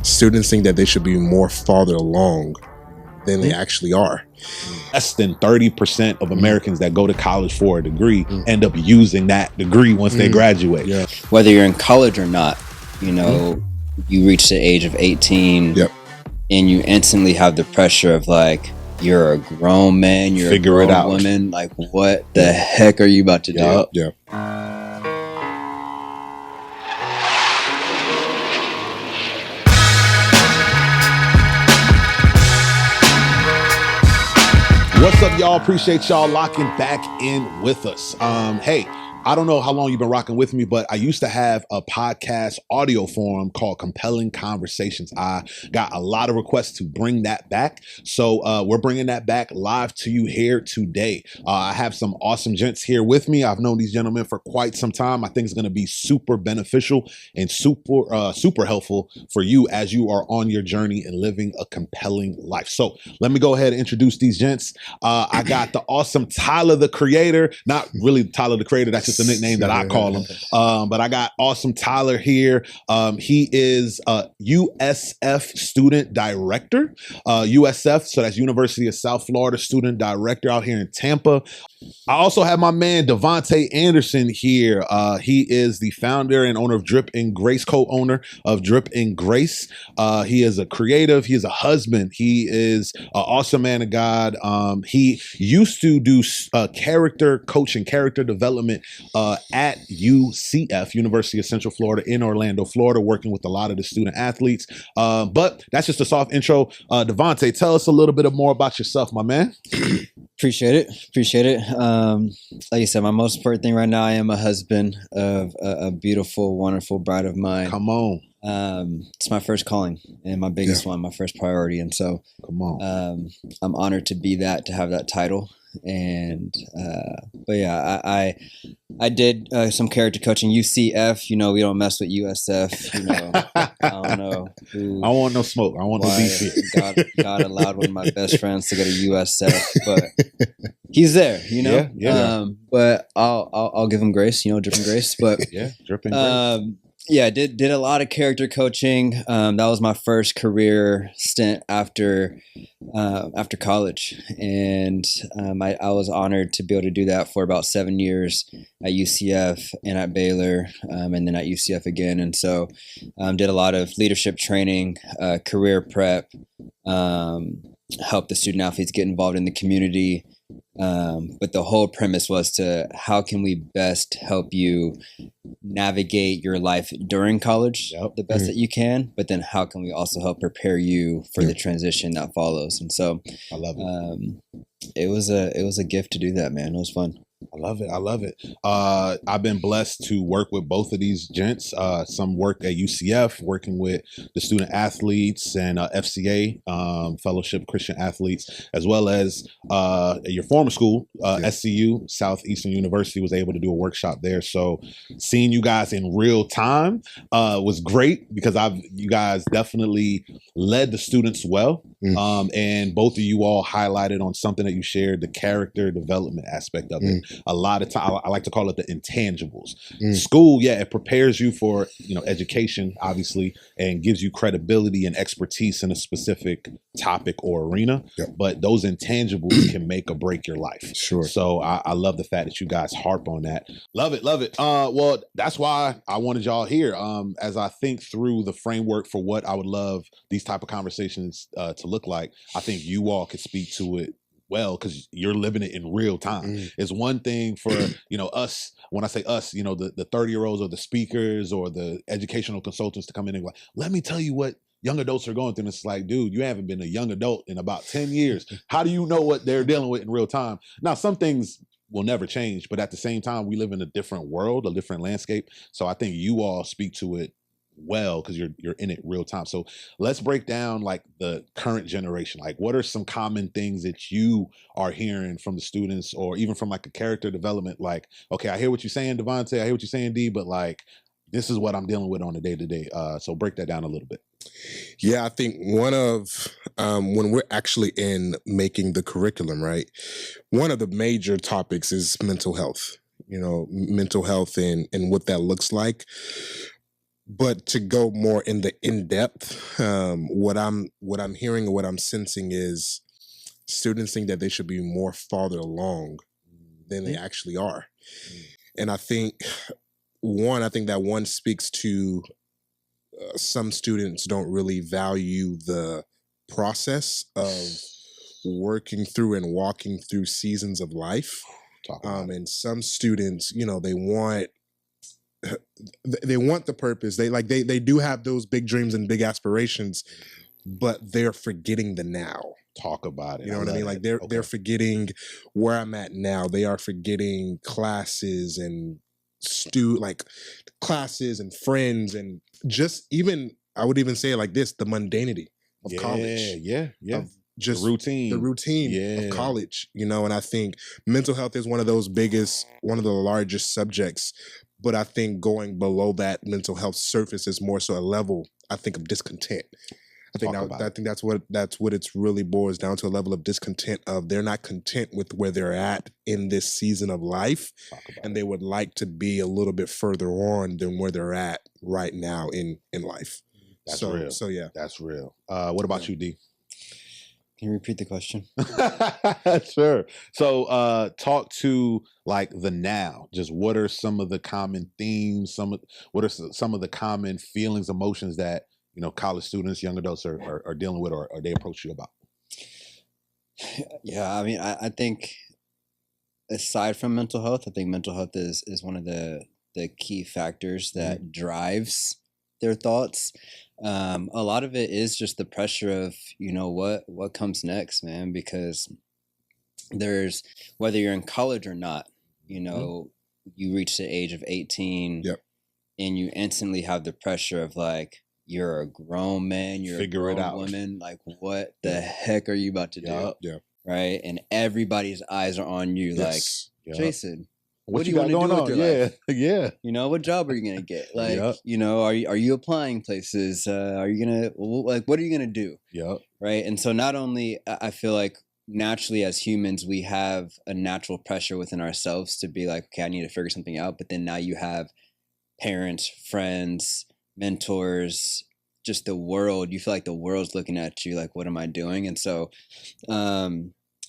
students think that they should be more farther along than they actually are. Less than 30% of Americans that go to college for a degree end up using that degree once they graduate. Yeah. Whether you're in college or not, you know, you reach the age of 18 and you instantly have the pressure of like, you're a grown man, you're Figure a it out. grown woman. Like, what the heck are you about to do? Yeah. What's up, y'all? Appreciate y'all locking back in with us. Hey, I don't know how long you've been rocking with me, but I used to have a podcast audio forum called Compelling Conversations. I got a lot of requests to bring that back. So we're bringing that back live to you here today. I have some awesome gents here with me. I've known these gentlemen for quite some time. I think it's going to be super beneficial and super helpful for you as you are on your journey and living a compelling life. So let me go ahead and introduce these gents. I got the awesome Tyler, the Creator. Not really Tyler, the Creator. That's just a nickname that I call him. But I got awesome Tyler here. He is a USF student director. USF, so that's University of South Florida student director out here in Tampa. I also have my man Devontae Anderson here. He is the founder and owner of Drip and Grace, co-owner of Drip and Grace. He is a creative. He is a husband. He is an awesome man of God. He used to do character coaching, character development at UCF, University of Central Florida in Orlando, Florida, working with a lot of the student athletes. But that's just a soft intro. Devontae, tell us a little bit more about yourself, my man. Appreciate it. Like you said, my most important thing right now, I am a husband of a beautiful, wonderful bride of mine. Come on. It's my first calling and my biggest one, my first priority. And so Come on. I'm honored to be that, to have that title. And but yeah, I did some character coaching. UCF, you know, we don't mess with USF. You know, I don't know who. I don't want no smoke. I want no beef here. God allowed one of my best friends to go to USF, but he's there. You know, but I'll give him grace. You know, dripping grace. But dripping grace. Yeah, did a lot of character coaching. That was my first career stint after college, and I was honored to be able to do that for about 7 years at UCF and at Baylor, and then at UCF again. And so, did a lot of leadership training, career prep, help the student athletes get involved in the community. But the whole premise was to how can we best help you navigate your life during college the best that you can, but then how can we also help prepare you for the transition that follows? And so I love it. It was a gift to do that, man. It was fun. I love it. I've been blessed to work with both of these gents. Some work at UCF, working with the student athletes and FCA, Fellowship Christian Athletes, as well as at your former school, SCU, Southeastern University, was able to do a workshop there. So seeing you guys in real time was great, because you guys definitely led the students well. And both of you all highlighted on something that you shared, the character development aspect of it. A lot of time, I like to call it the intangibles. School, it prepares you for, education, obviously, and gives you credibility and expertise in a specific topic or arena. But those intangibles can make or break your life. Sure. So I love the fact that you guys harp on that. Love it. Well, that's why I wanted y'all here. As I think through the framework for what I would love these type of conversations to look like, I think you all could speak to it well, because you're living it in real time. It's one thing for us. When I say us, the 30-year-olds or the speakers or the educational consultants to come in and go, let me tell you what young adults are going through. And it's like, dude, you haven't been a young adult in about 10 years. How do you know what they're dealing with in real time? Now, some things will never change, but at the same time, we live in a different world, a different landscape. So I think you all speak to it well, because you're in it real time. So let's break down like the current generation. Like, what are some common things that you are hearing from the students, or even from like a character development? Like, okay, I hear what you're saying, Devontae, I hear what you're saying, D, but like, this is what I'm dealing with on a day-to-day. So break that down a little bit. Yeah, I think one of, when we're actually in making the curriculum, right, one of the major topics is mental health, mental health and what that looks like. But to go more in the in-depth, what I'm hearing and what I'm sensing is students think that they should be more farther along than they actually are. And I think that one speaks to some students don't really value the process of working through and walking through seasons of life. And some students, they want the purpose. They do have those big dreams and big aspirations, but they're forgetting the now. Talk about it. You know what I mean? Like they're forgetting where I'm at now. They are forgetting classes and classes and friends, and just even, I would even say it like this, the mundanity of college. Yeah. Of just the routine of college, and I think mental health is one of the largest subjects, but I think going below that mental health surface is more so a level, I think, of discontent. I think that's what it's really boils down to, a level of discontent of they're not content with where they're at in this season of life, and they would like to be a little bit further on than where they're at right now in life. That's real. So yeah, that's real. What about you, D? Can you repeat the question? Sure. So talk to like the now. Just what are some of the common themes? What are some of the common feelings, emotions that college students, young adults are dealing with, or they approach you about? Yeah, I mean, I think aside from mental health, I think mental health is one of the key factors that drives their thoughts. A lot of it is just the pressure of what comes next, man, because there's, whether you're in college or not, you reach the age of 18, and you instantly have the pressure of like, you're a grown man, you're Figure a it out. grown woman, like what the heck are you about to do? Yeah. Right? And everybody's eyes are on you. Yes. Like, Jason, what do you you want got to do going with on? your life? Yeah. What job are you gonna get? Like, are you applying places? Are you gonna, like, what are you gonna do? Yep. Right. And so not only, I feel like naturally as humans, we have a natural pressure within ourselves to be like, okay, I need to figure something out. But then now you have parents, friends, mentors, just the world. You feel like the world's looking at you like, what am I doing? And so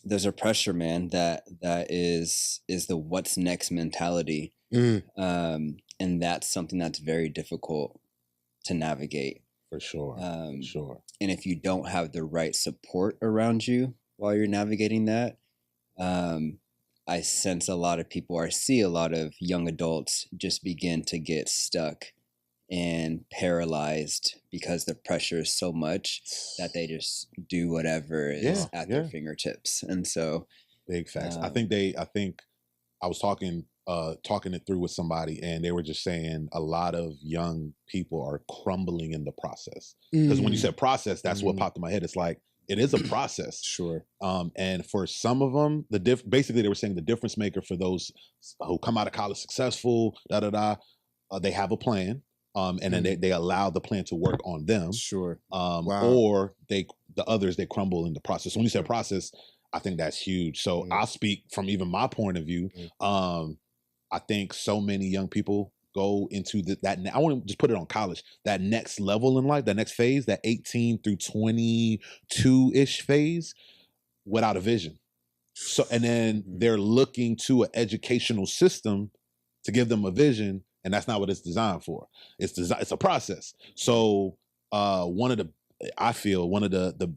there's a pressure, man, that is the what's next mentality. And that's something that's very difficult to navigate. For sure. Sure. And if you don't have the right support around you while you're navigating that, I sense a lot of young adults just begin to get stuck and paralyzed because the pressure is so much that they just do whatever is at their fingertips. And so big facts. I think I was talking it through with somebody, and they were just saying a lot of young people are crumbling in the process. Because when you said process, that's what popped in my head. It's like, it is a process. Sure. And for some of them, basically they were saying the difference maker for those who come out of college successful, they have a plan. And then they allow the plan to work on them. Sure. Or the others, they crumble in the process. So when you say process, I think that's huge. So I'll speak from even my point of view. I think so many young people go into that. I want to just put it on college, that next level in life, that next phase, that 18 through 22-ish phase, without a vision. So, and then they're looking to an educational system to give them a vision. And that's not what it's designed for. It's a process. So one of the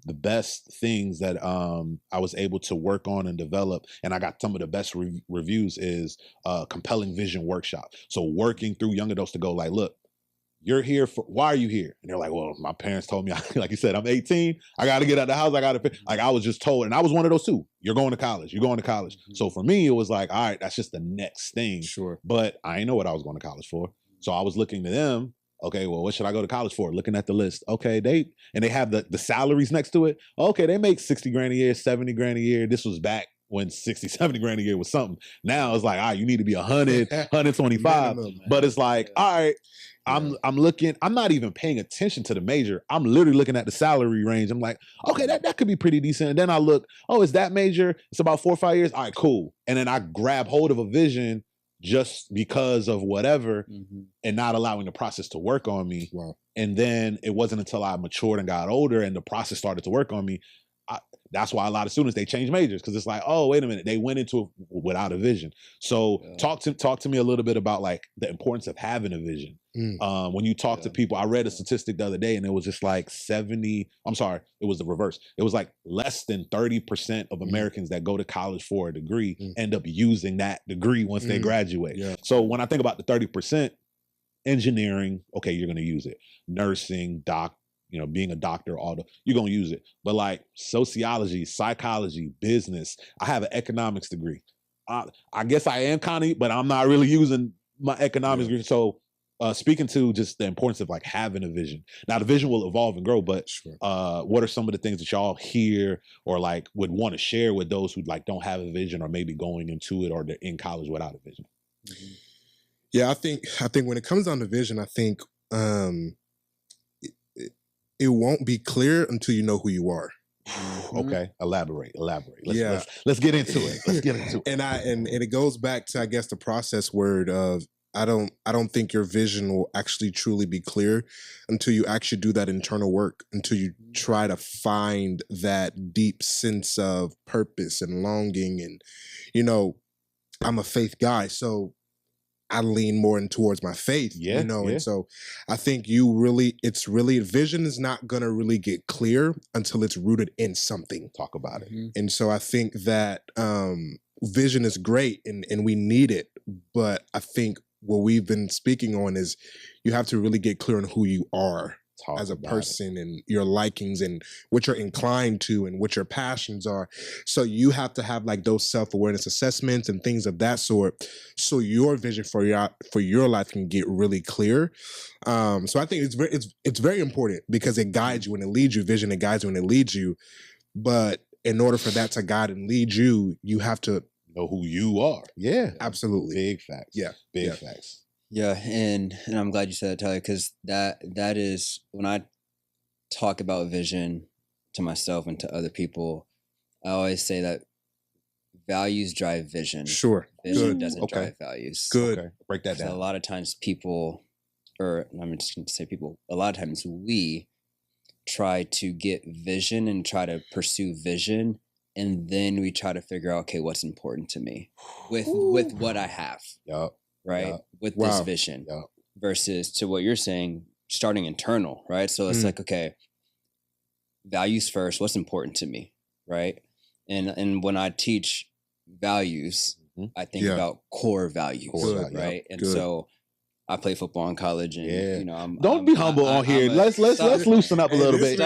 best things that I was able to work on and develop, and I got some of the best reviews, is Compelling Vision Workshop. So working through young adults to go like, look, you're here why are you here? And they're like, well, my parents told me, like you said, I'm 18. I got to get out of the house. I was just told, and I was one of those too. You're going to college. So for me, it was like, all right, that's just the next thing. Sure. But I didn't know what I was going to college for. So I was looking to them. Okay, well, what should I go to college for? Looking at the list. Okay, they have the salaries next to it. Okay, they make 60 grand a year, 70 grand a year. This was back when 60, 70 grand a year was something. Now it's like, all right, you need to be 100, 125. Minimum, but it's like, all right, I'm looking, I'm not even paying attention to the major. I'm literally looking at the salary range. I'm like, okay, that could be pretty decent. And then I look, oh, is that major? It's about 4 or 5 years. All right, cool. And then I grab hold of a vision just because of whatever Mhm. and not allowing the process to work on me. Wow. And then it wasn't until I matured and got older and the process started to work on me. That's why a lot of students, they change majors, because it's like, oh, wait a minute, they went into it without a vision. So talk to me a little bit about like the importance of having a vision. When you talk to people, I read a statistic the other day and it was just like it was the reverse. It was like less than 30% of Americans that go to college for a degree end up using that degree once they graduate. Yeah. So when I think about the 30%, engineering, okay, you're going to use it. Nursing, being a doctor, you're going to use it. But like sociology, psychology, business, I have an economics degree. I guess I am kind of, but I'm not really using my economics degree. So speaking to just the importance of like having a vision. Now the vision will evolve and grow, but what are some of the things that y'all hear or like would want to share with those who like don't have a vision or maybe going into it or they're in college without a vision? Mm-hmm. Yeah, I think when it comes down to vision, I think it won't be clear until you know who you are. Okay, elaborate. Let's get into it. Let's get into it. And it goes back to, I guess, the process word of I don't think your vision will actually truly be clear until you actually do that internal work, until you try to find that deep sense of purpose and longing. And I'm a faith guy, so I lean more in towards my faith, and so I think vision is not going to really get clear until it's rooted in something. Talk about it. And so I think that vision is great and we need it. But I think what we've been speaking on is you have to really get clear on who you are as a person and your likings and what you're inclined to and what your passions are. So you have to have like those self-awareness assessments and things of that sort, so your vision for your life can get really clear. So I think it's very important because it guides you and it leads you. Vision, it guides you and it leads you. But in order for that to guide and lead you, you have to know who you are. Yeah, absolutely. Big facts. Yeah, big facts. Yeah, and I'm glad you said that, Tyler, because that is when I talk about vision to myself and to other people, I always say that values drive vision. Sure. Vision doesn't drive values. Good. Okay. Break that down. A lot of times I'm just going to say people, a lot of times we try to get vision and try to pursue vision, and then we try to figure out, okay, what's important to me with what I have. Yep. Right? With this vision versus to what you're saying, starting internal, right? So it's like, okay, values first, what's important to me, right? And when I teach values, I think about core values, right? And so I play football in college, and don't be humble on here. Let's loosen up a little bit.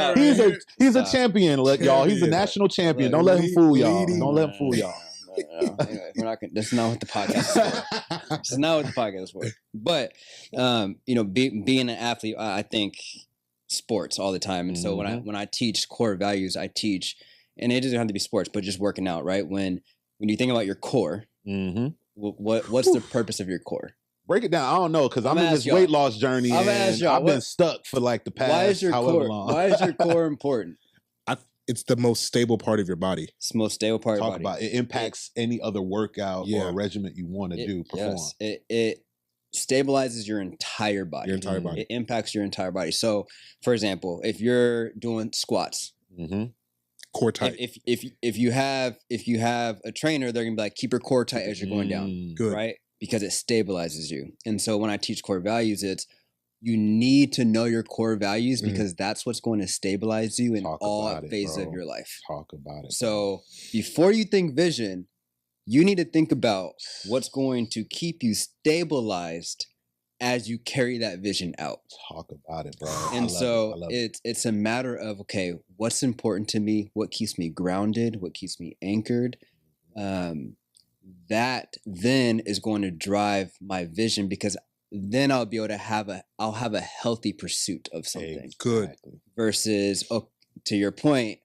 He's a champion, y'all. He's a national champion. Don't let him fool y'all. Don't let him fool y'all. No. Anyway, we're not. That's not what the podcast is for. It's not what the podcast is for. But being an athlete, I think sports all the time. And so when I teach core values, I teach, and it doesn't have to be sports, but just working out. Right? When you think about your core, what's the purpose of your core? Break it down. I don't know, because I'm in this weight loss journey and I've been stuck for like the past however long. Why is your core important? It's the most stable part of your body. It's the most stable part of your body. Talk about it. Impacts any other workout or regimen you want to perform. Yes, it stabilizes your entire body. It impacts your entire body. So, for example, if you're doing squats, core tight. If you have a trainer, they're gonna be like, keep your core tight as you're going down. Good. Right? Because it stabilizes you. And so when I teach core values, it's you need to know your core values because that's what's going to stabilize you in all phases of your life. Talk about it. So before you think vision, you need to think about what's going to keep you stabilized as you carry that vision out. Talk about it, bro. And it's a matter of, okay, what's important to me? What keeps me grounded? What keeps me anchored? That then is going to drive my vision, because then I'll be able to have a healthy pursuit of something. Good. Versus, to your point,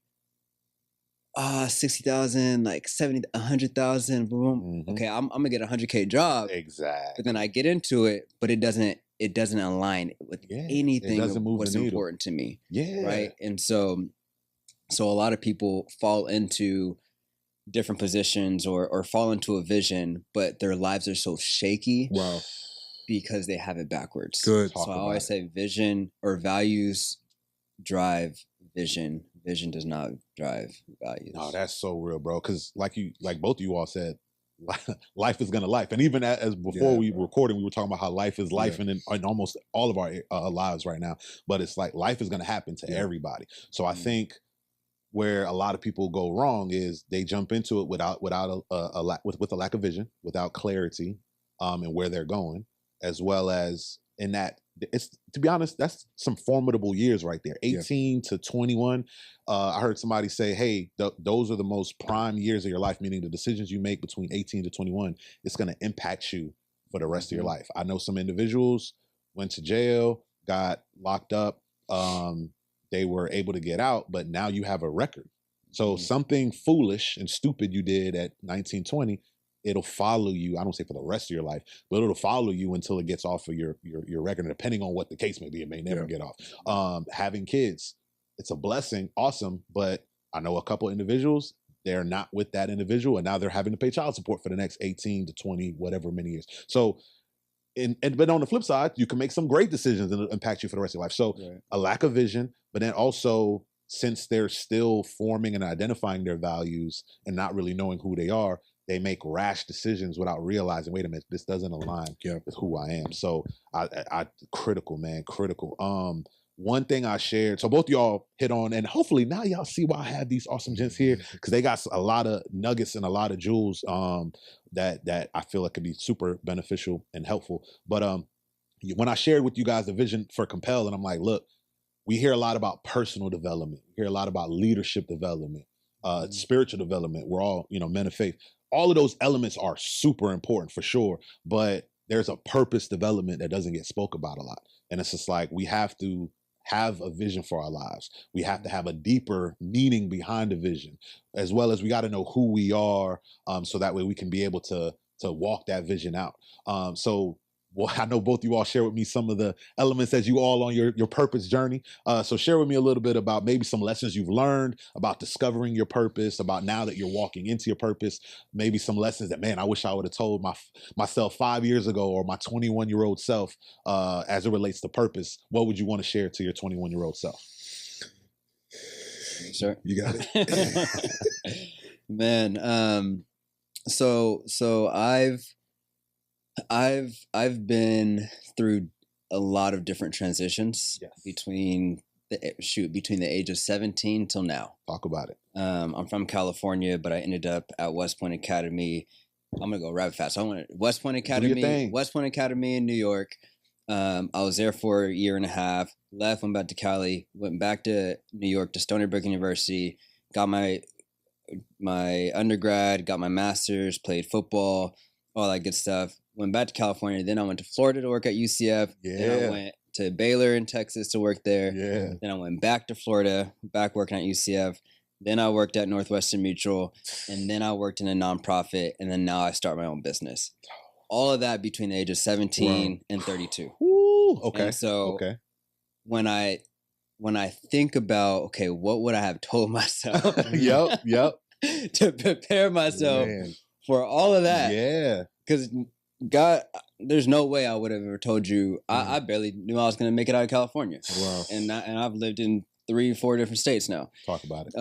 60,000, like 70, 100,000, boom. Okay, I'm gonna get a 100K job. Exactly. But then I get into it, but it doesn't align with anything of what's important to me. Yeah. Right. And so a lot of people fall into different positions or fall into a vision, but their lives are so shaky. Wow. Because they have it backwards. Good. So I always say vision or values drive vision. Vision does not drive values. No, that's so real, bro. Because like both of you all said, life is gonna life. And even as before we were recording, we were talking about how life is life in almost all of our lives right now. But it's like life is gonna happen to everybody. So I think where a lot of people go wrong is they jump into it with a lack of vision, without clarity, and where they're going, as well as in that. It's, to be honest, that's some formidable years right there. 18 to 21. I heard somebody say, hey, those are the most prime years of your life, meaning the decisions you make between 18 to 21, it's going to impact you for the rest of your life. I know some individuals went to jail, got locked up. They were able to get out, but now you have a record. So something foolish and stupid you did at 19, 20, it'll follow you. I don't say for the rest of your life, but it'll follow you until it gets off of your record. And depending on what the case may be, it may never get off. Having kids, it's a blessing, awesome. But I know a couple individuals, they're not with that individual, and now they're having to pay child support for the next 18 to 20, whatever many years. So, but on the flip side, you can make some great decisions and it'll impact you for the rest of your life. So a lack of vision, but then also, since they're still forming and identifying their values and not really knowing who they are, they make rash decisions without realizing, wait a minute, this doesn't align with who I am. So I critical, man, critical. One thing I shared, so both y'all hit on, and hopefully now y'all see why I have these awesome gents here, because they got a lot of nuggets and a lot of jewels that I feel like could be super beneficial and helpful. But when I shared with you guys the vision for Compel, and I'm like, look, we hear a lot about personal development. We hear a lot about leadership development, spiritual development. We're all, men of faith. All of those elements are super important for sure, but there's a purpose development that doesn't get spoke about a lot. And it's just like, we have to have a vision for our lives. We have to have a deeper meaning behind the vision, as well as we got to know who we are, so that way we can be able to walk that vision out. Well, I know both of you all share with me some of the elements as you all on your purpose journey. So share with me a little bit about maybe some lessons you've learned about discovering your purpose, about now that you're walking into your purpose, maybe some lessons that, man, I wish I would have told myself 5 years ago, or my 21-year-old self, as it relates to purpose. What would you want to share to your 21-year-old self? Sure. You got it. Man, so I've been through a lot of different transitions between the age of 17 till now. Talk about it. I'm from California, but I ended up at West Point Academy. I'm gonna go rapid fast. So I went to West Point Academy in New York. I was there for a year and a half. Left, went back to Cali. Went back to New York to Stony Brook University. Got my undergrad. Got my master's. Played football. All that good stuff. Went back to California. Then I went to Florida to work at UCF. Then I went to Baylor in Texas to work there. Then I went back to Florida, back working at UCF. Then I worked at Northwestern Mutual. And then I worked in a nonprofit. And then now I start my own business. All of that between the age of 17 and 32. Ooh, okay. And so when I think about, okay, what would I have told myself? Yep. To prepare myself for all of that. Yeah. Because God, there's no way I would have ever told you. I barely knew I was going to make it out of California. Wow. And I've lived in 3-4 different states now. Talk about it.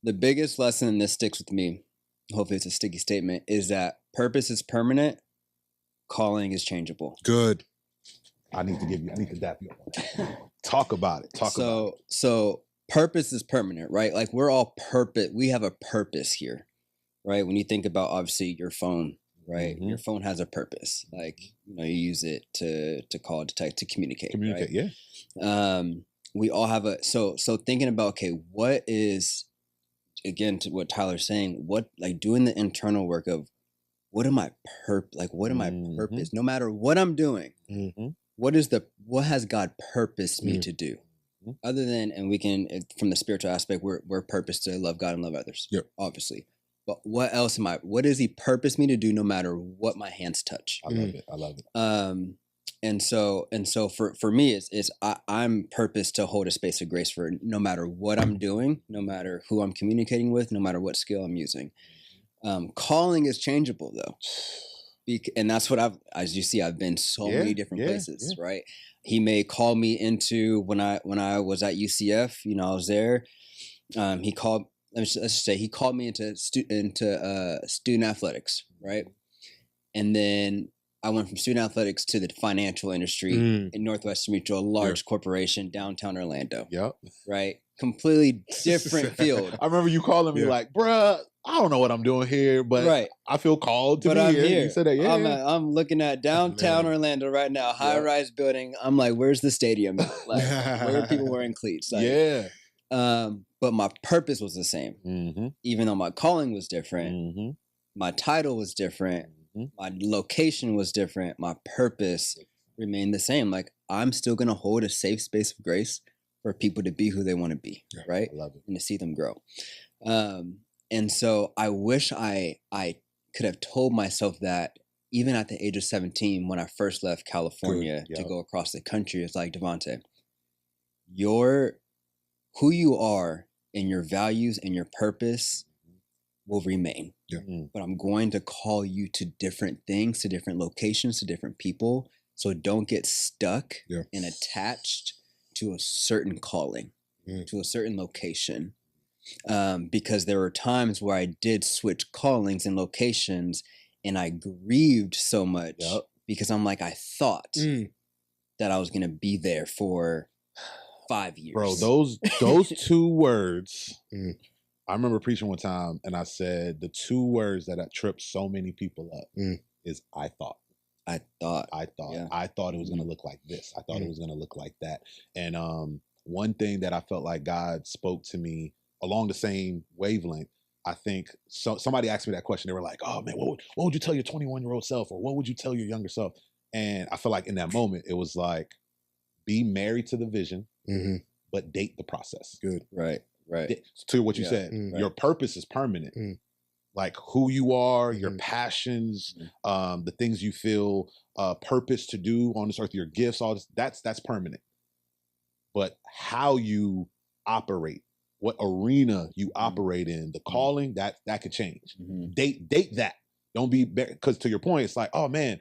The biggest lesson, and this sticks with me, hopefully it's a sticky statement, is that purpose is permanent, calling is changeable. Good. I need to dap you up. Talk about it. So purpose is permanent, right? Like we're all we have a purpose here, right? When you think about obviously your phone, right? Your phone has a purpose. Like, you use it to call, to text, to communicate. Right? Yeah. We all have so thinking about, okay, what is, again, to what Tyler's saying, what, like doing the internal work of what am I purpose? No matter what I'm doing, what has God purposed me to do? Other than, and we can, from the spiritual aspect, we're purposed to love God and love others, obviously. But what else what does he purpose me to do no matter what my hands touch? I love it. And so for me, I'm purposed to hold a space of grace for no matter what I'm doing, no matter who I'm communicating with, no matter what skill I'm using. Calling is changeable though. And that's what as you see, I've been so many different places, right? He may call me into when I was at UCF, I was there. He called, let's just say he called me into student athletics, right? And then I went from student athletics to the financial industry in Northwestern Mutual, a large corporation, downtown Orlando. Yep. Right? Completely different field. I remember you calling me like, bruh, I don't know what I'm doing here, but I feel called to be I'm here. You said that, I'm looking at downtown Orlando right now, high-rise building. I'm like, where's the stadium at? Like, where are people wearing cleats? Like, but my purpose was the same. Even though my calling was different, my title was different, my location was different, my purpose remained the same. Like, I'm still going to hold a safe space of grace for people to be who they want to be, right? I love it. And to see them grow. And so I wish I could have told myself that even at the age of 17, when I first left California to go across the country. It's like, Devontae, who you are and your values and your purpose will remain. But I'm going to call you to different things, to different locations, to different people. So don't get stuck and attached to a certain calling, to a certain location. Because there were times where I did switch callings and locations and I grieved so much because I'm like, I thought that I was going to be there for 5 years. Bro, those 2 words, I remember preaching one time and I said the 2 words that tripped so many people up is I thought. I thought it was going to look like this. I thought it was going to look like that. And one thing that I felt like God spoke to me along the same wavelength, I think somebody asked me that question. They were like, oh man, what would you tell your 21-year-old self? Or what would you tell your younger self? And I feel like in that moment, it was like, be married to the vision, but date the process. Good. Right. To what you said, your purpose is permanent. Like who you are, your passions, the things you feel purpose to do on this earth, your gifts, all this, that's permanent. But how you operate, what arena you operate in, the calling, that could change. Date that. Don't be, because to your point, it's like, oh man,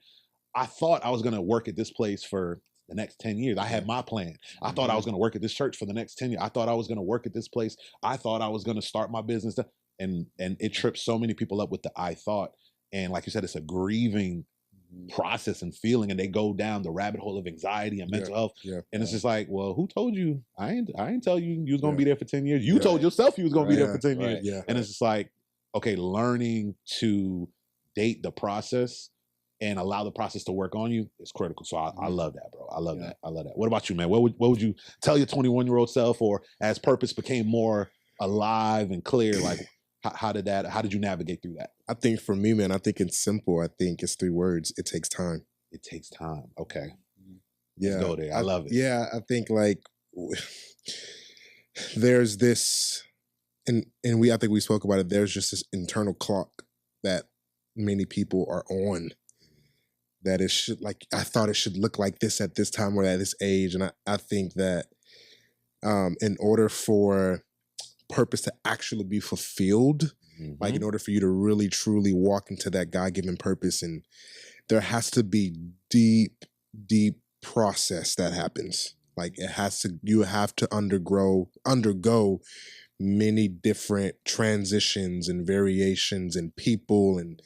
I thought I was going to work at this place for the next 10 years. I had my plan. I thought I was going to work at this church for the next 10 years. I thought I was going to work at this place. I thought I was going to start my business. And it trips so many people up with the I thought. And like you said, it's a grieving process and feeling, and they go down the rabbit hole of anxiety and mental health. And it's just like, well, who told you? I ain't tell you was going to be there for 10 years. You told yourself you was going to be there for 10 years. And it's just like, okay, learning to date the process and allow the process to work on you is critical. So I love that, bro. I love that. I love that. What about you, man? What would you tell your 21-year-old self, or as purpose became more alive and clear, like how did you navigate through that? I think for me, man, I think it's simple. I think it's 3 words. It takes time. It takes time. Okay. Yeah. Let's go there. I love it. Yeah. I think like there's this, and I think we spoke about it. There's just this internal clock that many people are on, that it should, like, I thought it should look like this at this time or at this age. And I think that in order for purpose to actually be fulfilled, like in order for you to really truly walk into that God-given purpose, and there has to be deep process that happens. Like you have to undergo many different transitions and variations and people, and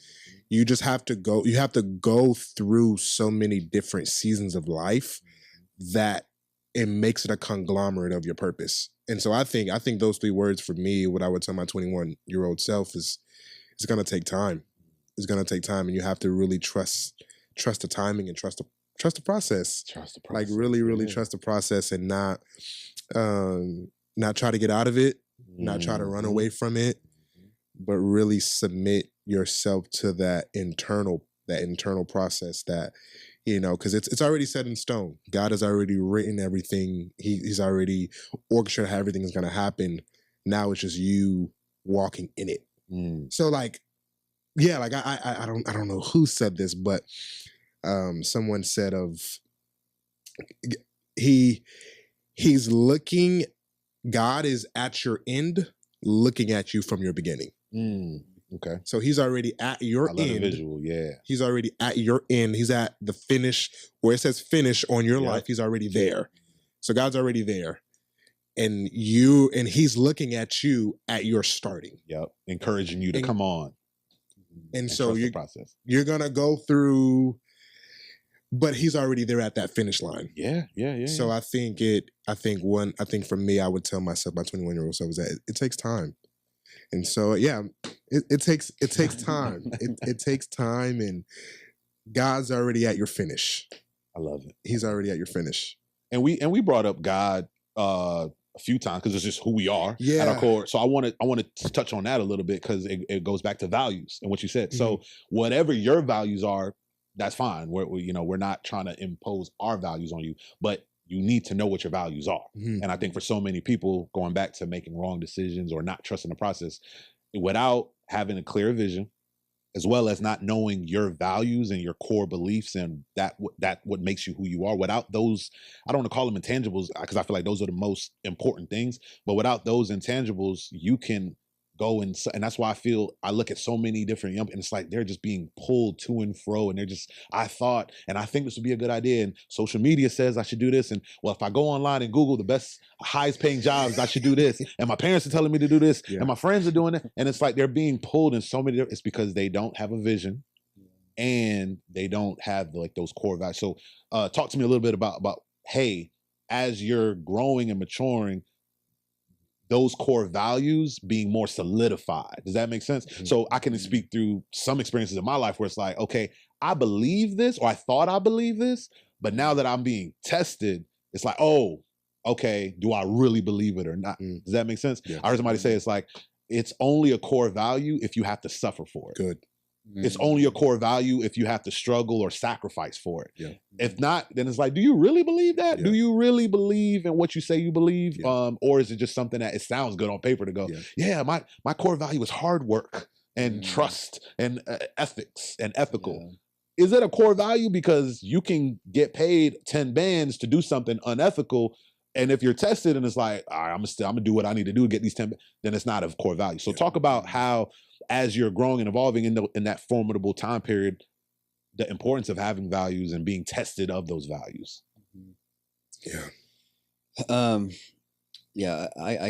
you have to go through so many different seasons of life that it makes it a conglomerate of your purpose. And so I think those 3 words for me, what I would tell my 21-year-old self is, it's going to take time. It's going to take time, and you have to really trust the timing and trust the process. Trust the process. Like really trust the process, and not try to get out of it, not try to run away from it, but really submit yourself to that internal process that, because it's already set in stone. God has already written everything. He's already orchestrated how everything is going to happen. Now it's just you walking in it. So like, yeah, like I don't know who said this, but someone said of He's looking. God is at your end, looking at you from your beginning. Okay. So he's already at your I love the end. visual. Yeah. He's already at your end. He's at the finish where it says finish on your Yep. life. He's already there. So God's already there. And he's looking at you at your starting. Yep. Encouraging you to come on. And so trust the process. You're going to go through, but he's already there at that finish line. Yeah. So I think for me, I would tell myself, my 21-year-old self, is that it takes time. And so, yeah, it takes time. It takes time, and God's already at your finish. I love it. He's already at your finish. And we brought up God a few times because it's just who we are at our core. So I want to touch on that a little bit because it goes back to values and what you said. So whatever your values are, that's fine. We're not trying to impose our values on you, but you need to know what your values are. And I think for so many people, going back to making wrong decisions or not trusting the process, without having a clear vision, as well as not knowing your values and your core beliefs and that what makes you who you are, without those, I don't want to call them intangibles because I feel like those are the most important things, but without those intangibles, you can go and that's why I look at so many different young, and it's like they're just being pulled to and fro, and they're just, I thought, and I think this would be a good idea, and social media says I should do this, and well, if I go online and Google the best, highest paying jobs, I should do this, and my parents are telling me to do this, and my friends are doing it, and it's like they're being pulled in so many, it's because they don't have a vision, and they don't have like those core values. So talk to me a little bit about hey, as you're growing and maturing, those core values being more solidified. Does that make sense? So I can speak through some experiences in my life where it's like, okay, I believe this, or I thought I believed this, but now that I'm being tested, it's like, oh, okay, do I really believe it or not? Does that make sense? I heard somebody say it's like, it's only a core value if you have to suffer for it. Good. It's only a core value if you have to struggle or sacrifice for it. If not, then it's like, do you really believe that? Do you really believe in what you say you believe? Or is it just something that it sounds good on paper to go, my core value is hard work and trust and ethics and ethical. Is it a core value because you can get paid 10 bands to do something unethical? And if you're tested and it's like, all right, I'm gonna do what I need to do to get these 10, then it's not of core value. So talk about how, as you're growing and evolving in that formidable time period, the importance of having values and being tested of those values. I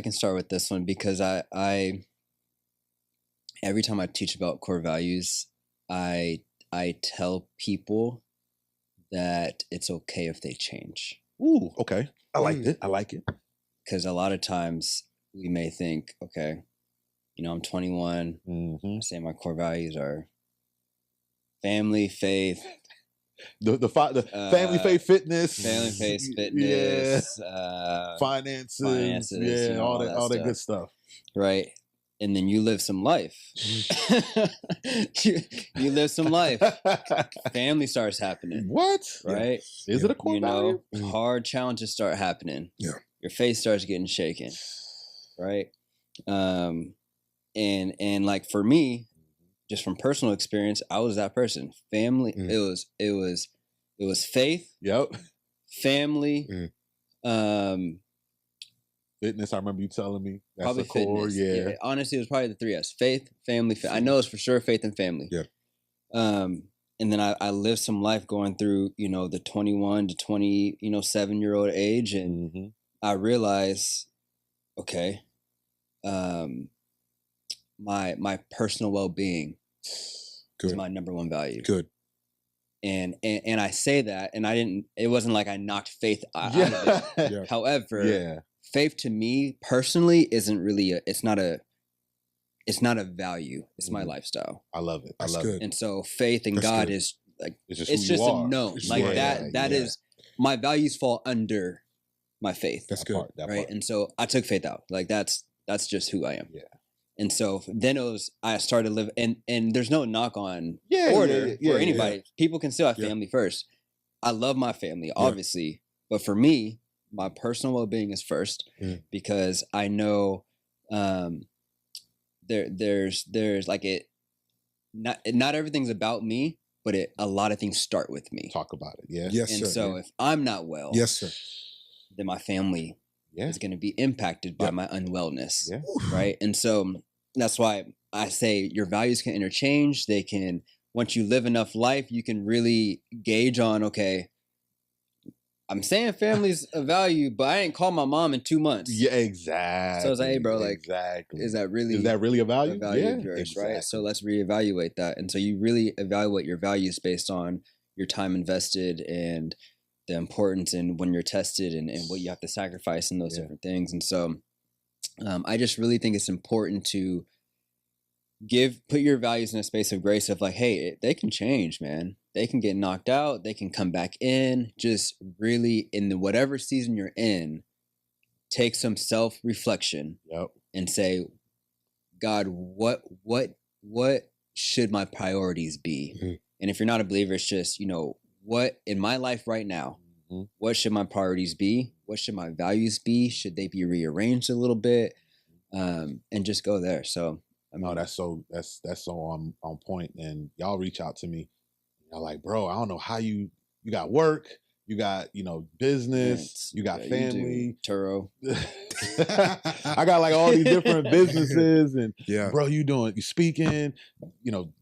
can start with this one because I every time I teach about core values, I tell people that it's okay if they change. Ooh, okay. I like it. I like it. Because a lot of times we may think, okay, I'm 21. I say my core values are family, faith. The family, faith, fitness. Family, faith, fitness. Finances. All that good stuff. Right. And then you live some life. you live some life. Family starts happening. What? Right? Is it a core value? Hard challenges start happening. Your faith starts getting shaken. Right? And like for me, just from personal experience, I was that person. Family. It was faith. Yep. Family. Fitness. I remember you telling me that's probably the core. Yeah. Honestly, it was probably the 3S: faith, family. I know it's for sure faith and family. And then I lived some life going through, the 21 to 27-year-old age, and I realized, okay, my personal well-being is my number one value. Good. And I say that, and it wasn't like I knocked faith out of it. However, faith to me personally isn't really it's not a value. It's my lifestyle. I love it. That's I love good. it. And so faith in God is like, it's just a known. It's like that is, my values fall under my faith. That's good. That right. part. And so I took faith out. Like that's just who I am. Yeah. And so then I started to live, and there's no knock on order for anybody. People can still have family first. I love my family, obviously, but for me, my personal well-being is first because I know there's like not everything's about me, but a lot of things start with me. Talk about it. Yeah. Yes, And sir. so if I'm not well, Yes, sir. then my family is going to be impacted by Yep. my unwellness. Yeah. Right. And so that's why I say your values can interchange. They can, once you live enough life, you can really gauge on, okay, I'm saying family's a value, but I ain't called my mom in 2 months. Yeah, exactly. So I was like, hey, bro, like, exactly. is that really a value? a value Yeah, of yours, exactly. right? So let's reevaluate that. And so you really evaluate your values based on your time invested and the importance and when you're tested and what you have to sacrifice and those different things. And so I just really think it's important to put your values in a space of grace of like, hey, they can change, man. They can get knocked out. They can come back in. Just really in whatever season you're in, take some self-reflection and say, God, what should my priorities be? Mm-hmm. And if you're not a believer, it's just, what in my life right now, what should my priorities be? What should my values be? Should they be rearranged a little bit? And just go there. So no, that's so on point. And y'all reach out to me. You're like, bro, I don't know how you got work, you got business, you got family, Turo. I got like all these different businesses, and bro, you speaking,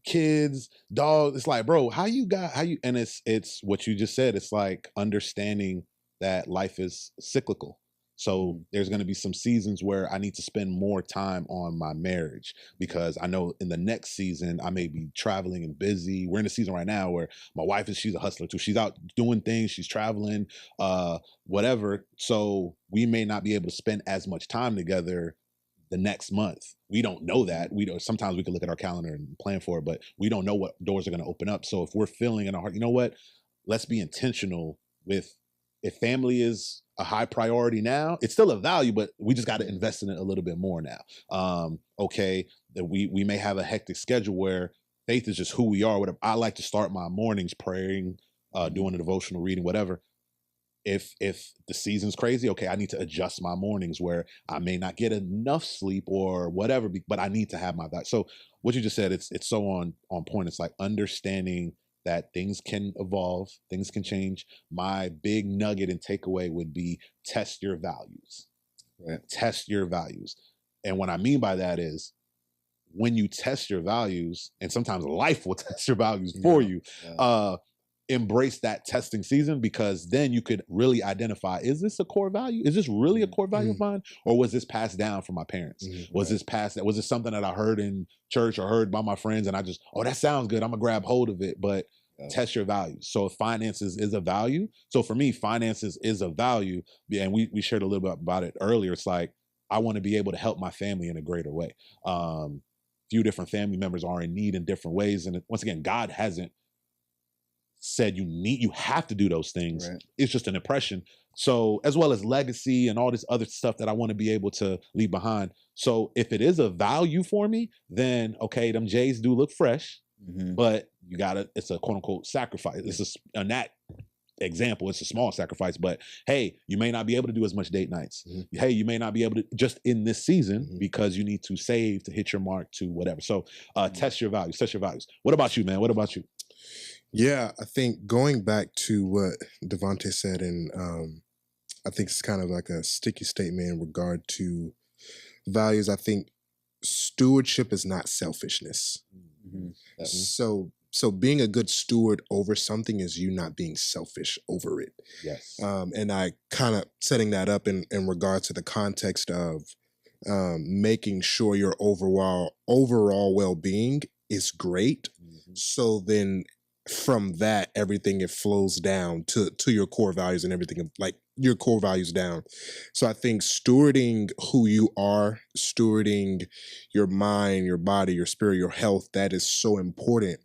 kids, dogs. It's like, bro, and it's what you just said. It's like understanding that life is cyclical. So there's going to be some seasons where I need to spend more time on my marriage because I know in the next season I may be traveling and busy. We're in a season right now where my wife she's a hustler too. She's out doing things, she's traveling, whatever. So we may not be able to spend as much time together the next month. We don't know that. Sometimes we can look at our calendar and plan for it, but we don't know what doors are going to open up. So if we're feeling in our heart, you know what? Let's be intentional with, if family is a high priority now, it's still a value, but we just got to invest in it a little bit more now. Okay, that we may have a hectic schedule where faith is just who we are. Whatever. I like to start my mornings praying, doing a devotional, reading, whatever. If the season's crazy, okay, I need to adjust my mornings where I may not get enough sleep or whatever, but I need to have my value. So what you just said, it's so on point. It's like understanding that things can evolve, things can change. My big nugget and takeaway would be test your values. Right. Test your values. And what I mean by that is when you test your values, and sometimes life will test your values for you, embrace that testing season, because then you could really identify, is this a core value? Is this really a core value of mine? Or was this passed down from my parents? Was this something that I heard in church or heard by my friends and I just, that sounds good, I'm gonna grab hold of it. But test your values. So if finances is a value, so for me, finances is a value, and we shared a little bit about it earlier. It's like, I want to be able to help my family in a greater way. Few different family members are in need in different ways. And once again, God hasn't said you have to do those things. Right. It's just an impression. So as well as legacy and all this other stuff that I want to be able to leave behind. So if it is a value for me, then okay, them J's do look fresh, but it's a quote unquote sacrifice. It's in that example, it's a small sacrifice, but hey, you may not be able to do as much date nights. Hey, you may not be able to just in this season because you need to save to hit your mark to whatever. So test your values, What about you, man? What about you? Yeah, I think going back to what Devontae said, and I think it's kind of like a sticky statement in regard to values. I think stewardship is not selfishness. So being a good steward over something is you not being selfish over it. Yes. And I kind of setting that up in regard to the context of making sure your overall well-being is great. So then from that, everything, it flows down to your core values and everything, like your core values down. So I think stewarding who you are, stewarding your mind, your body, your spirit, your health, that is so important,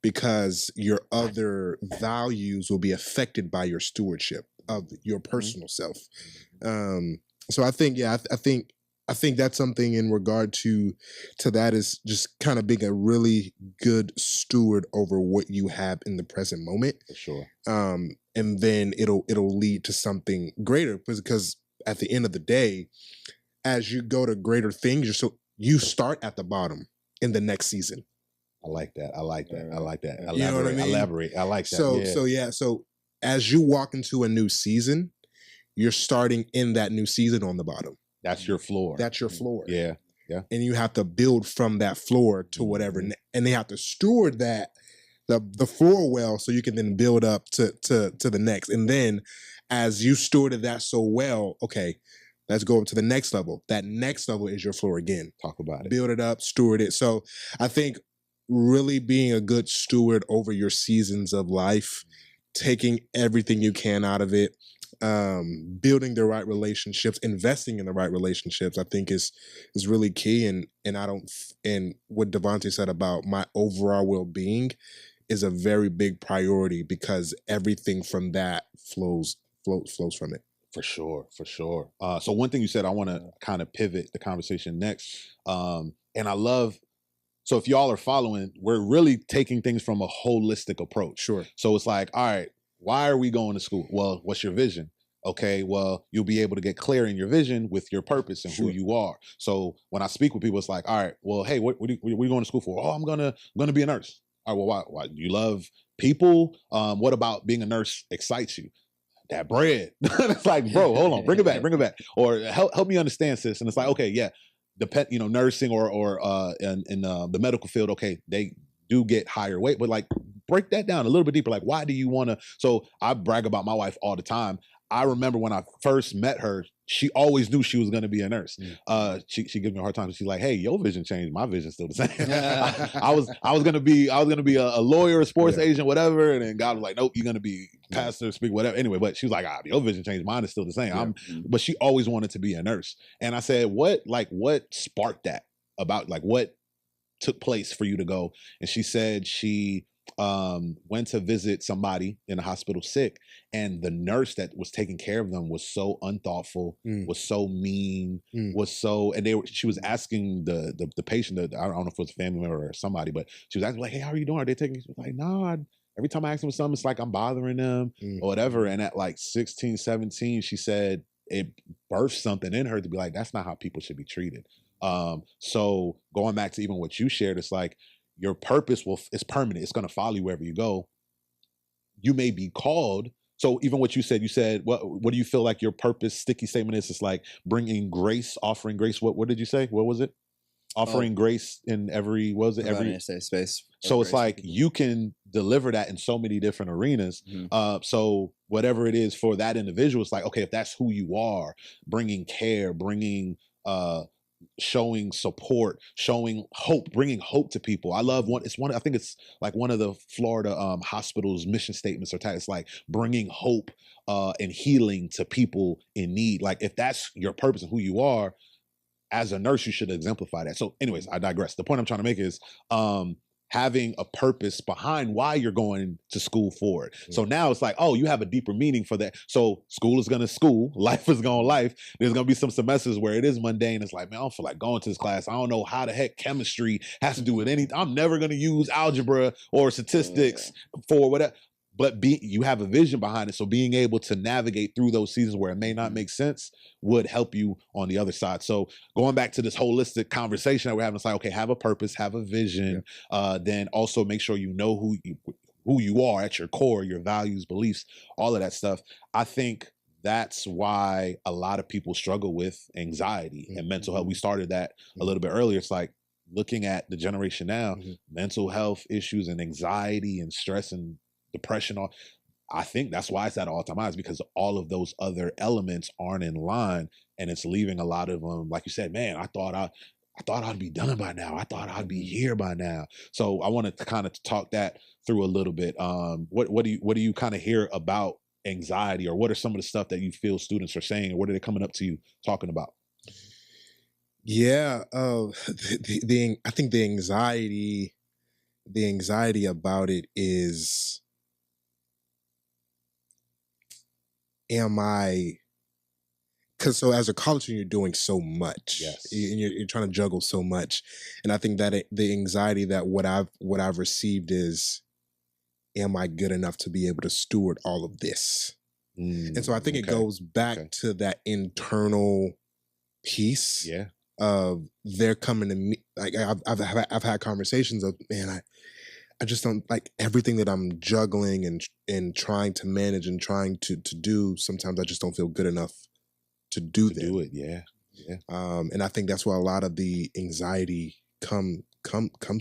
because your other values will be affected by your stewardship of your personal self. So I think, I think that's something in regard to that, is just kind of being a really good steward over what you have in the present moment. For sure. And then it'll lead to something greater, because at the end of the day, as you go to greater things, you start at the bottom in the next season. I like that. I like that. I like that. Elaborate. You know what I mean? Elaborate. I like that. So as you walk into a new season, you're starting in that new season on the bottom. That's your floor. That's your floor. Yeah. Yeah. And you have to build from that floor to whatever, and they have to steward that the floor well, so you can then build up to the next. And then, as you stewarded that so well, okay, let's go up to the next level. That next level is your floor again. Talk about it. Build it up, steward it. So I think really being a good steward over your seasons of life, taking everything you can out of it, building the right relationships, investing in the right relationships, I think is really key. And what Devontae said about my overall well-being is a very big priority, because everything from that flows from it. For sure. So one thing you said, I want to kind of pivot the conversation next. And I love, so if y'all are following, we're really taking things from a holistic approach. Sure. So it's like, all right, why are we going to school? Well, what's your vision? Okay, well, you'll be able to get clear in your vision with your purpose and who you are. So when I speak with people, it's like, all right, well, hey, what are you going to school for? Oh, I'm gonna be a nurse. All right, well, why? You love people? What about being a nurse excites you? That bread. It's like, bro, hold on, bring it back. Or help me understand, sis. And it's like, okay, yeah, nursing or in the medical field, okay, they do get higher weight, but like break that down a little bit deeper. Like, why do you want to? So I brag about my wife all the time. I remember when I first met her, she always knew she was going to be a nurse. She gives me a hard time. She's like, "Hey, your vision changed. My vision's still the same." I was going to be a lawyer, a sports agent, whatever. And then God was like, "Nope, you're going to be pastor, speak, whatever." Anyway, but she was like, your vision changed. Mine is still the same. But she always wanted to be a nurse. And I said, what sparked that about? Like, what took place for you to go? And she said she went to visit somebody in a hospital sick, and the nurse that was taking care of them was so unthoughtful, was so mean, she was asking the patient, I don't know if it was a family member or somebody, but she was asking like, "Hey, how are you doing? Are they taking?" She was like, "No, every time I ask them something, it's like I'm bothering them or whatever." And at like 16, 17, she said it birthed something in her to be like, that's not how people should be treated. So going back to even what you shared, it's like, your purpose is permanent. It's going to follow you wherever you go. You may be called. So even what you said, what do you feel like your purpose sticky statement is? It's like bringing grace, offering grace. What did you say? What was it? Offering grace in every, what was it? Every space. So it's like you can deliver that in so many different arenas. So whatever it is for that individual, it's like, okay, if that's who you are, bringing care, bringing, showing support, showing hope, bringing hope to people. I love I think it's like one of the Florida hospitals mission statements or it's like bringing hope and healing to people in need. Like if that's your purpose and who you are as a nurse, you should exemplify that. So anyways, I digress. The point I'm trying to make is having a purpose behind why you're going to school for it. So now it's like, oh, you have a deeper meaning for that. So school is going to school, life is going to life. There's going to be some semesters where it is mundane. It's like, man, I don't feel like going to this class. I don't know how the heck chemistry has to do with anything. I'm never going to use algebra or statistics for whatever. But you have a vision behind it. So being able to navigate through those seasons where it may not make sense would help you on the other side. So going back to this holistic conversation that we're having, it's like, okay, have a purpose, have a vision, then also make sure you know who you are at your core, your values, beliefs, all of that stuff. I think that's why a lot of people struggle with anxiety and mental health. We started that a little bit earlier. It's like looking at the generation now, mental health issues and anxiety and stress and depression. I think that's why it's at all-time highs, because all of those other elements aren't in line, and it's leaving a lot of them, like you said, man, I thought I'd be done by now. I thought I'd be here by now. So I wanted to kind of talk that through a little bit. What do you kind of hear about anxiety, or what are some of the stuff that you feel students are saying, or what are they coming up to you talking about? Yeah, I think the anxiety about it is, because so as a college student, you're doing so much, and you're trying to juggle so much, and I think that the anxiety that what I've received is, am I good enough to be able to steward all of this? And so I think it goes back to that internal piece. of they're coming to me. Like I've had conversations of, man, I just don't like everything that I'm juggling and trying to manage and trying to do. Sometimes I just don't feel good enough to do it. Yeah. And I think that's where a lot of the anxiety comes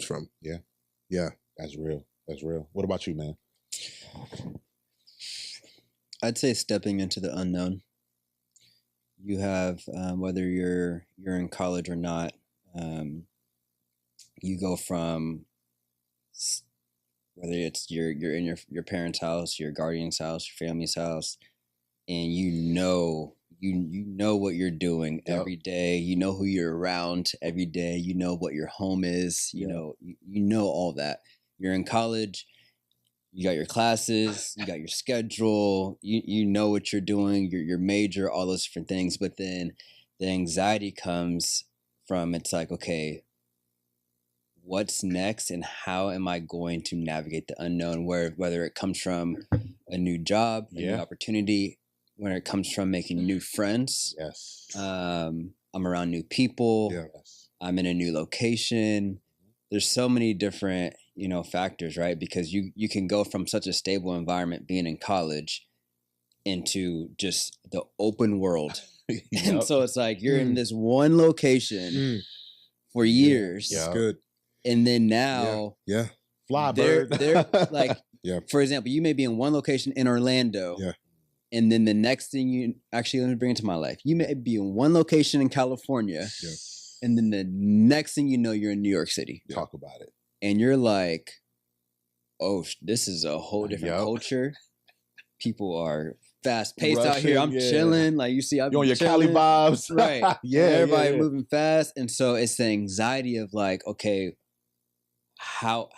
from. Yeah. That's real. What about you, man? I'd say stepping into the unknown. You have, whether you're in college or not, you go from whether it's you're in your parents' house, your guardian's house, your family's house, and you know what you're doing every day. You know who you're around every day. You know what your home is. You know all that. You're in college. You got your classes. You got your schedule. You know what you're doing. Your major, all those different things. But then the anxiety comes from, it's like, okay, what's next and how am I going to navigate the unknown, whether it comes from a new job, a new opportunity, when it comes from making new friends. Yes. I'm around new people. Yes. I'm in a new location. There's so many different, factors, right? Because you can go from such a stable environment being in college into just the open world. And so it's like you're in this one location for years. Yeah. Good. And then now, fly bird. They're like, for example, you may be in one location in Orlando. Yeah. And then the next thing let me bring it to my life. You may be in one location in California. Yeah. And then the next thing you know, you're in New York City. Talk about it. And you're like, oh, this is a whole different culture. People are fast paced out here. I'm chilling. Like you see, I'm on your Cali vibes. Right. Everybody moving fast. And so it's the anxiety of like, okay, how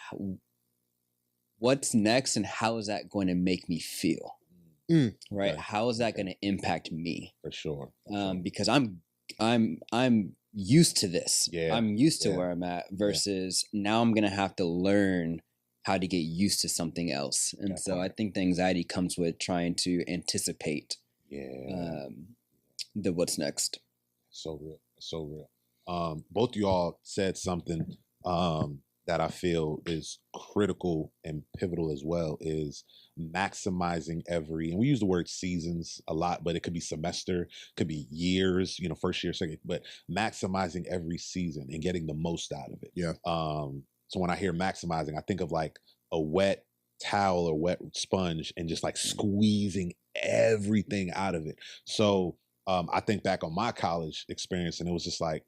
what's next and how is that going to make me feel? Right? Okay. How is that going to impact me? For sure. Because I'm used to this. Yeah. I'm used to where I'm at versus now I'm going to have to learn how to get used to something else. And so I think the anxiety comes with trying to anticipate the what's next. So real. Both of y'all said something that I feel is critical and pivotal as well, is maximizing and we use the word seasons a lot, but it could be semester, could be years, first year, second, but maximizing every season and getting the most out of it. Yeah. So when I hear maximizing, I think of like a wet towel or wet sponge and just like squeezing everything out of it. So I think back on my college experience and it was just like,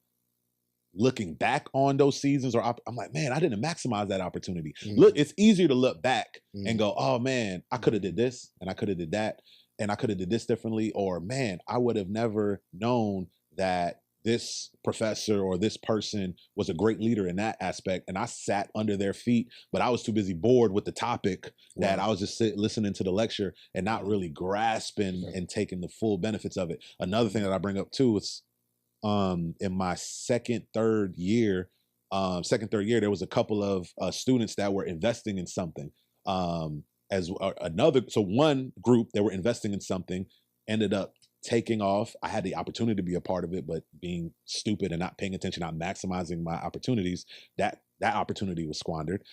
looking back on those seasons, or I'm like, man, I didn't maximize that opportunity. Look, it's easier to look back and go, oh man, I could have did this and I could have did that and I could have did this differently, or man, I would have never known that this professor or this person was a great leader in that aspect, and I sat under their feet, but I was too busy bored with the topic that I was just listening to the lecture and not really grasping and taking the full benefits of it. Another thing that I bring up too is in my second, third year, there was a couple of students that were investing in something. So one group that were investing in something ended up taking off. I had the opportunity to be a part of it, but being stupid and not paying attention, not maximizing my opportunities, that opportunity was squandered.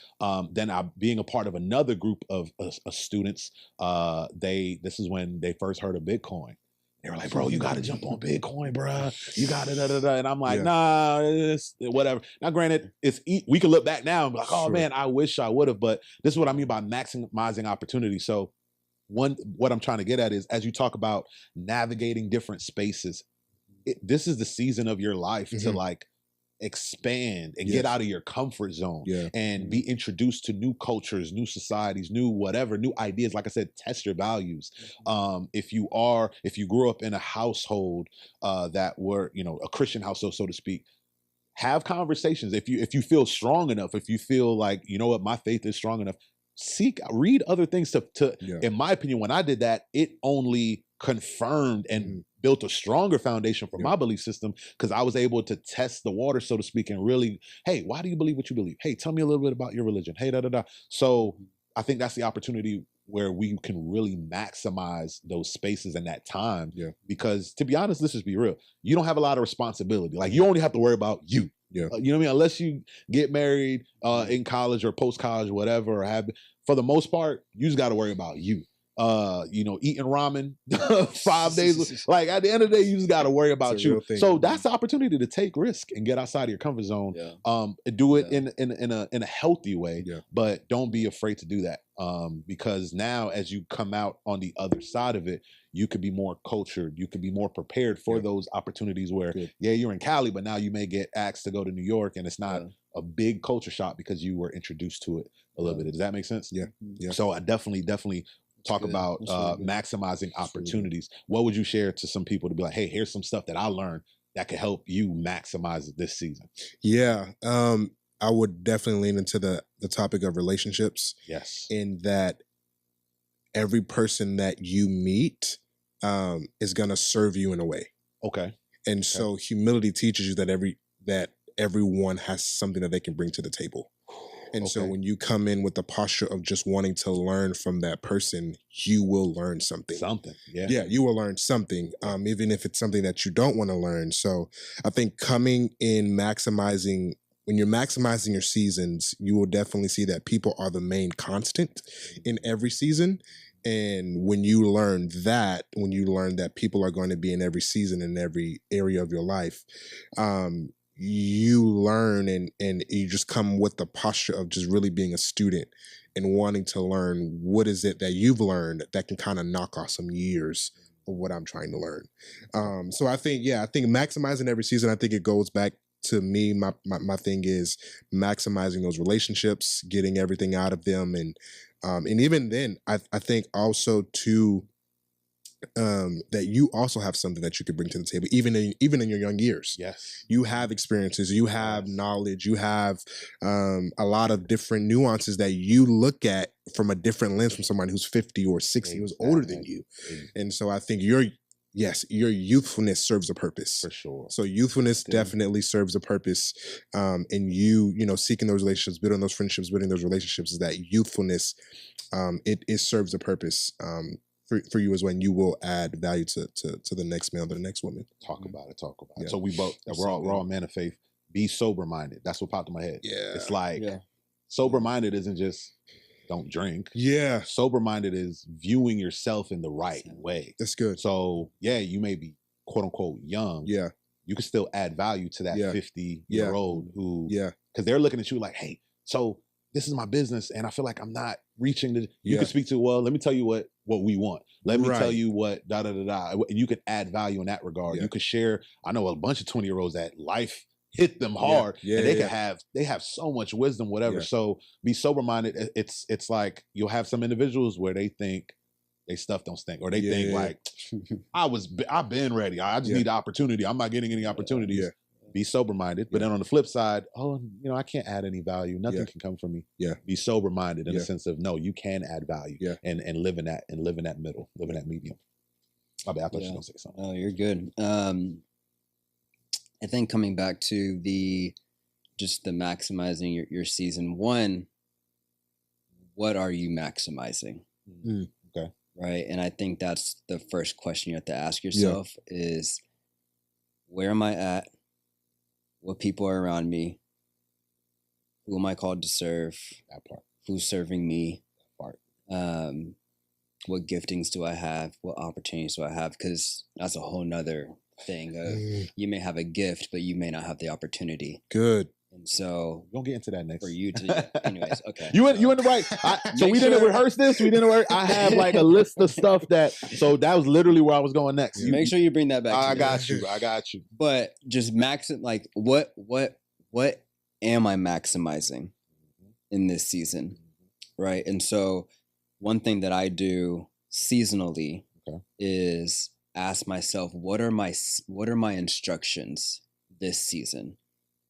Then being a part of another group of students, this is when they first heard of Bitcoin. They were like, bro, you got to jump on Bitcoin, bro. You got to da-da-da. And I'm like, nah, whatever. Now, granted, we can look back now and be like, oh, man, I wish I would have. But this is what I mean by maximizing opportunity. So what I'm trying to get at is, as you talk about navigating different spaces, this is the season of your life to like expand and get out of your comfort zone and be introduced to new cultures, new societies, new whatever, new ideas. Like I said, test your values. If you grew up in a household that were, a Christian household, so to speak, have conversations. If you feel strong enough, if you feel like, you know what, my faith is strong enough, read other things in my opinion, when I did that, it only confirmed and built a stronger foundation for my belief system, because I was able to test the water, so to speak, and really, hey, why do you believe what you believe? Hey, tell me a little bit about your religion. Hey, da-da-da. So I think that's the opportunity where we can really maximize those spaces and that time. Yeah. Because to be honest, let's just be real. You don't have a lot of responsibility. Like, you only have to worry about you. Yeah. You know what I mean? Unless you get married in college or post-college, whatever, or for the most part, you just got to worry about you. Eating ramen 5 days. Like, at the end of the day, you just got to worry about you. So that's the opportunity to take risk and get outside of your comfort zone. Yeah. Do it in a healthy way, but don't be afraid to do that. Because now, as you come out on the other side of it, you could be more cultured. You could be more prepared for those opportunities where, you're in Cali, but now you may get asked to go to New York, and it's not a big culture shock because you were introduced to it a little bit. Does that make sense? Yeah. So I definitely talk about maximizing opportunities. What would you share to some people to be like, hey, here's some stuff that I learned that could help you maximize this season? Yeah. I would definitely lean into the topic of relationships. Yes. In that every person that you meet is going to serve you in a way. Okay. And so humility teaches you that everyone has something that they can bring to the table. And so when you come in with the posture of just wanting to learn from that person, you will learn something. Yeah, you will learn something, even if it's something that you don't want to learn. So I think coming in when you're maximizing your seasons, you will definitely see that people are the main constant in every season. And when you learn that people are going to be in every season, in every area of your life, you learn and you just come with the posture of just really being a student and wanting to learn what is it that you've learned that can kind of knock off some years of what I'm trying to learn. So I think maximizing every season, I think it goes back to me. My thing is maximizing those relationships, getting everything out of them. And even then, I think also too, that you also have something that you could bring to the table, even in your young years. Yes, you have experiences, you have knowledge, you have a lot of different nuances that you look at from a different lens from somebody who's 50 or 60 who's older than you. And so I think your youthfulness serves a purpose. For sure. So youthfulness definitely serves a purpose. And seeking those relationships, building those friendships, building those relationships, is that youthfulness, it serves a purpose. For you is when you will add value to the next man or the next woman. Talk about it. So we're all men of faith. Be sober minded. That's what popped in my head. Yeah. It's like sober minded isn't just don't drink. Yeah. Sober minded is viewing yourself in the right way. That's good. So you may be quote unquote young. Yeah. You can still add value to that 50-year-old who because they're looking at you like, hey, so this is my business and I feel like I'm not reaching the you can speak to, well, let me tell you what we want. Let me tell you what da da da da. And you can add value in that regard. You could share. I know a bunch of 20-year-olds that life hit them hard and they have so much wisdom, whatever. So be sober minded. It's like you'll have some individuals where they think they stuff don't stink, or they think like I've been ready. I just need the opportunity. I'm not getting any opportunities. Be sober-minded, but then on the flip side, I can't add any value. Nothing can come from me. Be sober-minded in the sense of no, you can add value and live in that middle, live in that medium. I thought you were gonna say something. Oh, you're good. I think coming back to the maximizing your season one, what are you maximizing? Okay. Right. And I think that's the first question you have to ask yourself is, where am I at? What people are around me? Who am I called to serve? That part. Who's serving me? That part. What giftings do I have? What opportunities do I have? Because that's a whole nother thing of you may have a gift, but you may not have the opportunity. Good. And so we'll get into that next. For you to, anyways, okay. You in the right. So we didn't rehearse this. We didn't. I have like a list of stuff that. So that was literally where I was going next. Make sure you bring that back. I got you. But just like what am I maximizing in this season, right? And so one thing that I do seasonally is ask myself, what are my instructions this season?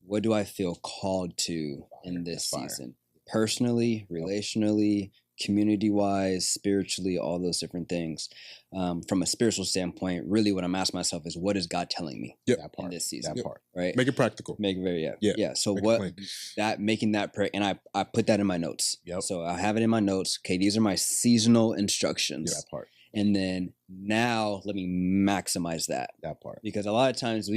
What do I feel called to in this season? Personally, relationally, community wise, spiritually, all those different things. From a spiritual standpoint, really what I'm asking myself is, what is God telling me in this season? That part. Right? Make it practical. Make it very, yeah. So making that prayer, and I put that in my notes. Yep. So I have it in my notes. Okay, these are my seasonal instructions. That part. And then now let me maximize that. That part. Because a lot of times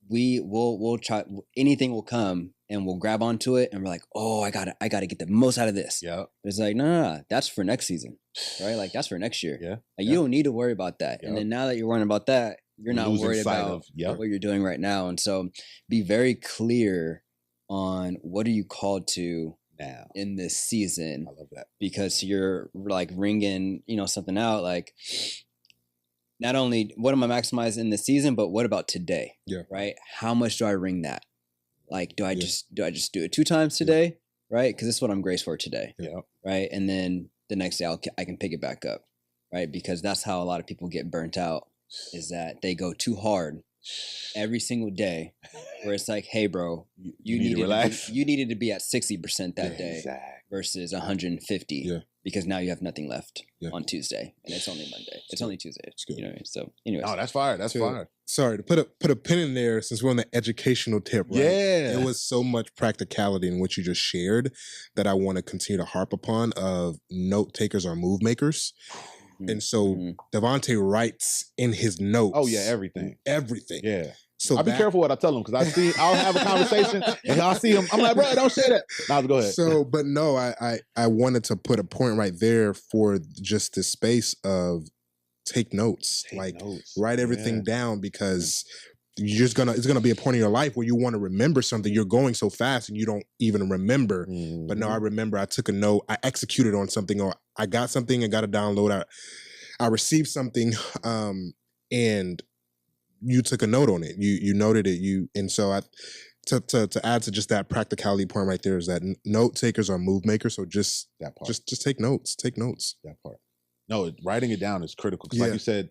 we'll try, anything will come and we'll grab onto it and we're like, oh, I gotta get the most out of this. Yeah. It's like, no, that's for next season, right? Like that's for next year. Yeah. Like, you don't need to worry about that. And then now that you're worrying about that, you're not worried about what you're doing right now. And so be very clear on what are you called to now in this season. I love that. Because you're like ringing, something out, like not only what am I maximizing in the season, but what about today? Yeah. Right. How much do I ring that? Like, do I just do it 2 times today? Right. Cause this is what I'm graced for today. Yeah. Right. And then the next day I can pick it back up. Right. Because that's how a lot of people get burnt out, is that they go too hard every single day, where it's like, hey bro, you needed to be at 60% that day versus 150 because now you have nothing left on Tuesday and it's only Monday. It's only Tuesday. It's good. So anyways. Oh, that's fire. That's fire. Sorry to put a pin in there, since we're on the educational tip, right? Yeah. There was so much practicality in what you just shared that I want to continue to harp upon, of note takers are move makers. And so Devontae writes in his notes. Oh yeah, everything. Yeah. So I'll be careful what I tell him, because I'll have a conversation and I'll see him. I'm like, bro, don't say that. Now go ahead. So, but no, I wanted to put a point right there for just the space of take notes, write everything down, because it's gonna be a point in your life where you want to remember something. You're going so fast and you don't even remember. But no, I remember I took a note, I executed on something, or I got something and got a download. I received something, and you took a note on it. You noted it. And so to add to just that practicality point right there, is that note takers are move makers. So just that part. Just take notes. Take notes. That part. No, writing it down is critical, because like you said,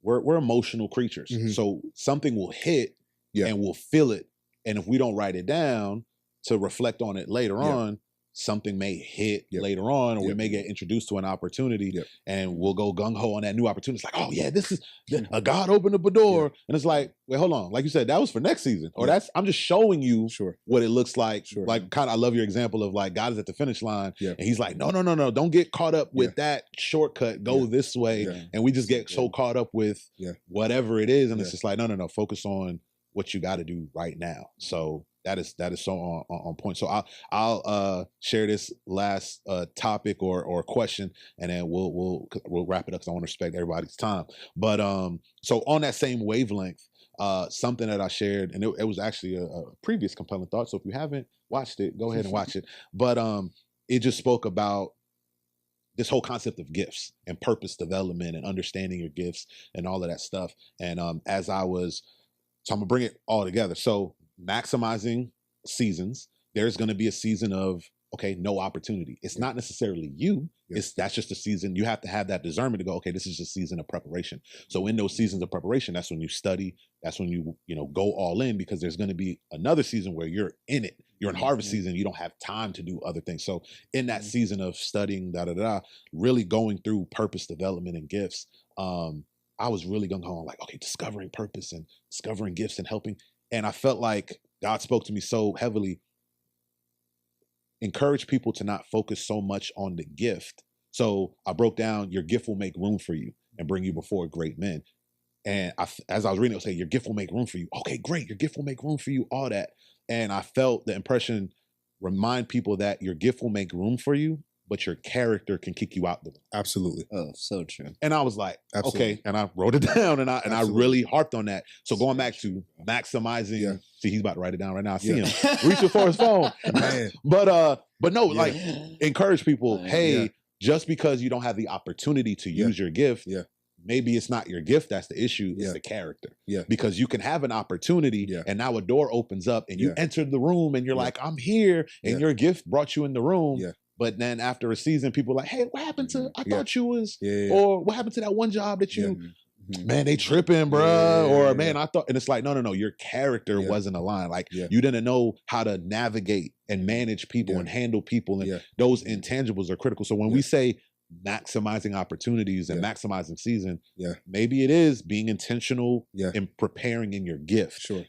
we're emotional creatures. So something will hit and we'll feel it. And if we don't write it down to reflect on it later on, something may hit later on, or we may get introduced to an opportunity and we'll go gung-ho on that new opportunity. It's like, oh yeah, this is a God opened up a door. And it's like, wait, hold on. Like you said, that was for next season. Or I'm just showing you what it looks like. Like I love your example of like, God is at the finish line and he's like, no, don't get caught up with that shortcut. Go this way. And we just get so caught up with whatever it is. And it's just like, no, focus on what you got to do right now. So that is so on point. So I'll share this last topic or question, and then we'll wrap it up, because I want to respect everybody's time. But so on that same wavelength, something that I shared, and it was actually a previous compelling thought. So if you haven't watched it, go ahead and watch it. But it just spoke about this whole concept of gifts and purpose development and understanding your gifts and all of that stuff. And so I'm gonna bring it all together. So maximizing seasons, there's going to be a season of, okay, no opportunity. It's not necessarily you. That's just a season. You have to have that discernment to go, okay, this is just a season of preparation. So in those seasons of preparation, that's when you study. That's when you go all in, because there's going to be another season where you're in it. You're in harvest season. You don't have time to do other things. So in that season of studying, really going through purpose development and gifts, I was really going on like, okay, discovering purpose and discovering gifts and helping. And I felt like God spoke to me so heavily. Encourage people to not focus so much on the gift. So I broke down, your gift will make room for you and bring you before great men. And as I was reading, it would say, your gift will make room for you. Okay, great. Your gift will make room for you, all that. And I felt the impression, remind people that your gift will make room for you, but your character can kick you out the way. Absolutely. Oh, so true. And I was like, okay. And I wrote it down, and I really harped on that. So going back to maximizing, see, he's about to write it down right now. I see him reaching for his phone. But no, like encourage people, hey, just because you don't have the opportunity to use your gift, maybe it's not your gift that's the issue, it's the character. Because you can have an opportunity and now a door opens up and you entered the room and you're like, I'm here, and your gift brought you in the room. But then after a season, people are like, hey, what happened to, I thought you was, or what happened to that one job that you, man, they tripping, bruh. Or man, I thought, and it's like, no, your character wasn't aligned. Like you didn't know how to navigate and manage people and handle people. And those intangibles are critical. So when we say maximizing opportunities and maximizing season, maybe it is being intentional in preparing in your gift. Sure.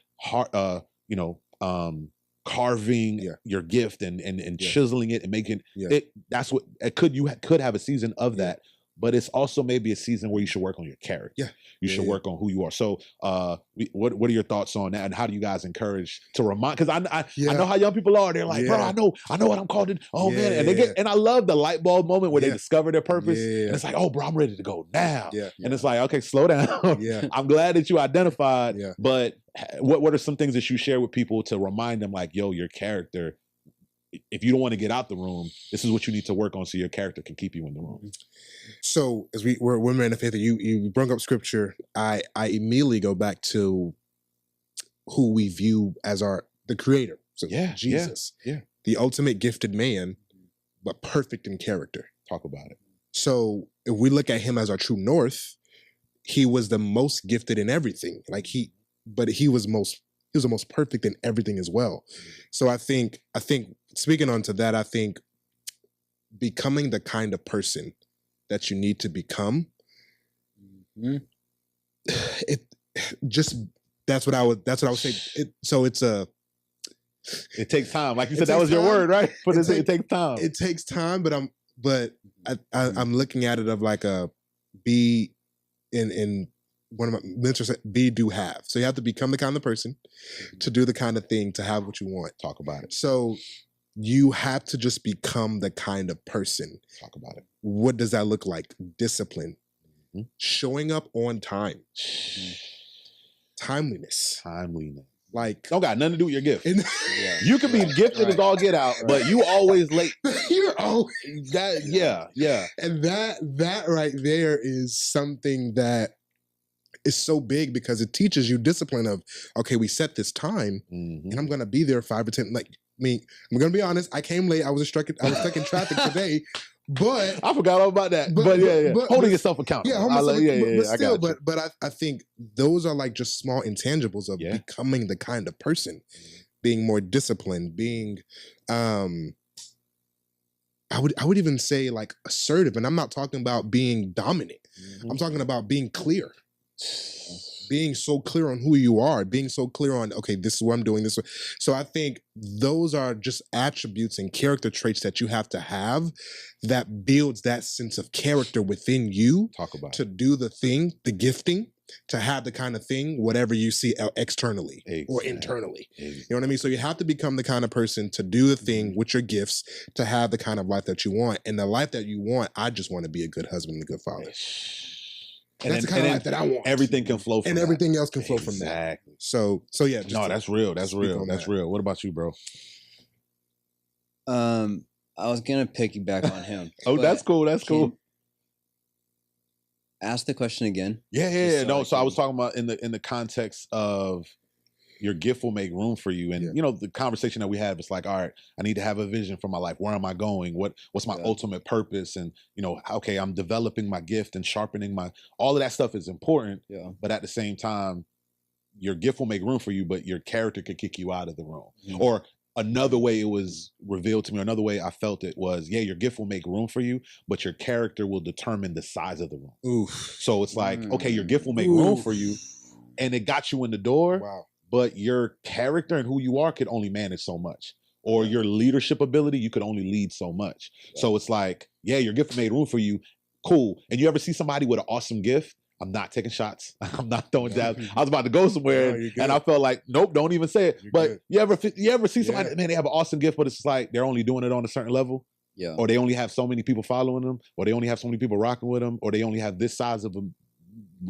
Carving your gift and chiseling it and making it. That's what it could. You could have a season of that. But it's also maybe a season where you should work on your character. Yeah. You should work on who you are. So what are your thoughts on that? And how do you guys encourage to remind? Because I know how young people are. They're like, bro, I know what I'm called. Man. And they get, and I love the light bulb moment where they discover their purpose. And it's like, oh, bro, I'm ready to go now. And it's like, okay, slow down. I'm glad that you identified. But what are some things that you share with people to remind them like, yo, your character, if you don't want to get out the room, this is what you need to work on so your character can keep you in the room. So as we're men of faith, you brought up scripture. I immediately go back to who we view as the creator. So Jesus, the ultimate gifted man, but perfect in character. Talk about it. So if we look at him as our true north, he was the most gifted in everything. But he was the most perfect in everything as well. So I think speaking on to that, I think becoming the kind of person that you need to become, that's what I would say. It takes time. Like you said, that was your word, right? But it takes time. It takes time, but I'm looking at it of like a be in one of my mentors said, be, do, have. So you have to become the kind of person to do the kind of thing, to have what you want. Talk about it. So you have to just become the kind of person. Talk about it. What does that look like? Discipline. Showing up on time. Timeliness. Like, don't got nothing to do with your gift. You can be gifted as all get out, but you always late. You're always that. And that right there is something that is so big because it teaches you discipline of, okay, we set this time and I'm going to be there 5 or 10. Like me, I'm going to be honest. I came late. I was stuck in traffic today, but I forgot all about that. But holding yourself accountable. But I think those are like just small intangibles of becoming the kind of person, being more disciplined, being, I would even say like assertive. And I'm not talking about being dominant. I'm talking about being clear. Being so clear on who you are, being so clear on, okay, this is what I'm doing this way. So I think those are just attributes and character traits that you have to have that builds that sense of character within you. Talk about to do the thing, the gifting, to have the kind of thing, whatever you see externally or internally. You know what I mean? So you have to become the kind of person to do the thing with your gifts, to have the kind of life that you want. And the life that you want, I just want to be a good husband and a good father. That's the kind of life that I want. Everything can flow from and that. Everything else can flow from that. So yeah. No, that's real. That's real. That's real. What about you, bro? I was gonna piggyback on him. That's cool. That's cool. Ask the question again. Yeah. No, so I was talking about in the context of your gift will make room for you. And, the conversation that we had was like, all right, I need to have a vision for my life. Where am I going? What's my ultimate purpose? And, okay, I'm developing my gift and sharpening all of that stuff is important. Yeah. But at the same time, your gift will make room for you, but your character could kick you out of the room. Or another way it was revealed to me, another way I felt it was, your gift will make room for you, but your character will determine the size of the room. Oof. So it's like, okay, your gift will make room for you and it got you in the door. Wow. But your character and who you are could only manage so much. Or your leadership ability, you could only lead so much. Yeah. So it's like, your gift made room for you. Cool. And you ever see somebody with an awesome gift? I'm not taking shots. I'm not throwing jabs. I was about to go somewhere and I felt like, nope, don't even say it. But you ever see somebody, man, they have an awesome gift, but it's like they're only doing it on a certain level? Yeah. Or they only have so many people following them, or they only have so many people rocking with them, or they only have this size of a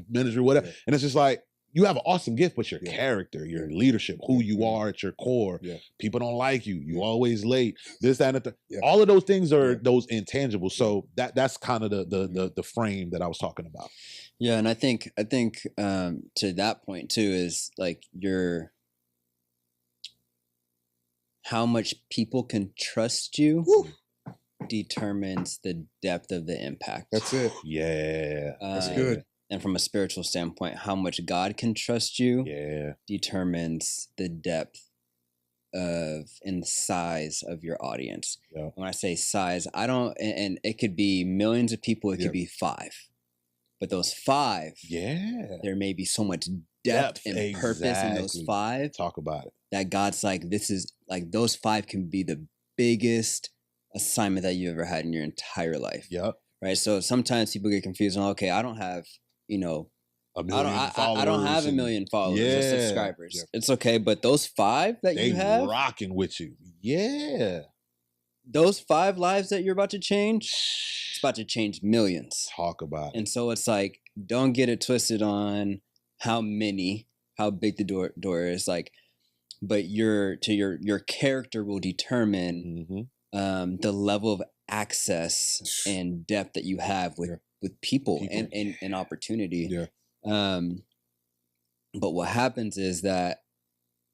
ministry, whatever. Yeah. And it's just like, you have an awesome gift, but your character, your leadership, who you are at your core, people don't like you. You always late. This, that, and the all of those things are those intangibles. So that's kind of the frame that I was talking about. Yeah, and I think to that point too is like how much people can trust you determines the depth of the impact. That's it. Yeah, that's good. and from a spiritual standpoint, how much God can trust you determines the depth of and the size of your audience. Yeah. When I say size, I don't, and it could be millions of people, it could be 5. But those 5, there may be so much depth and purpose in those 5. Talk about it. That God's like, this is like, those 5 can be the biggest assignment that you ever had in your entire life. Yep. Right. So sometimes people get confused on, okay, I don't have, you know, a million followers. I don't have a million followers or subscribers. Yeah. It's okay. But those 5 that you have, they rocking with you. Yeah. Those 5 lives that you're about to change, it's about to change millions. Talk about it. And so it's like, don't get it twisted on how big the door is. Like, but your character will determine the level of access and depth that you have with people. And opportunity. Yeah. But what happens is that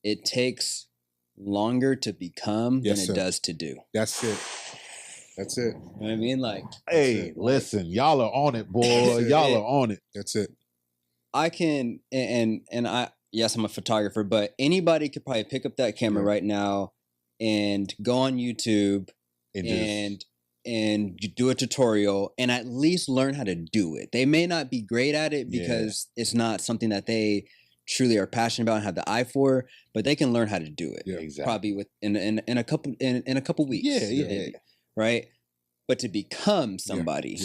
it takes longer to become than it does to do. That's it. That's it. You know what I mean? Like, hey, listen, y'all are on it, boy. Y'all are on it. That's it. I can, and yes, I'm a photographer, but anybody could probably pick up that camera right now and go on YouTube and you do a tutorial and at least learn how to do it. They may not be great at it because it's not something that they truly are passionate about and have the eye for, but they can learn how to do it. Yeah, exactly. Probably in a couple weeks. Yeah. Right. But to become somebody,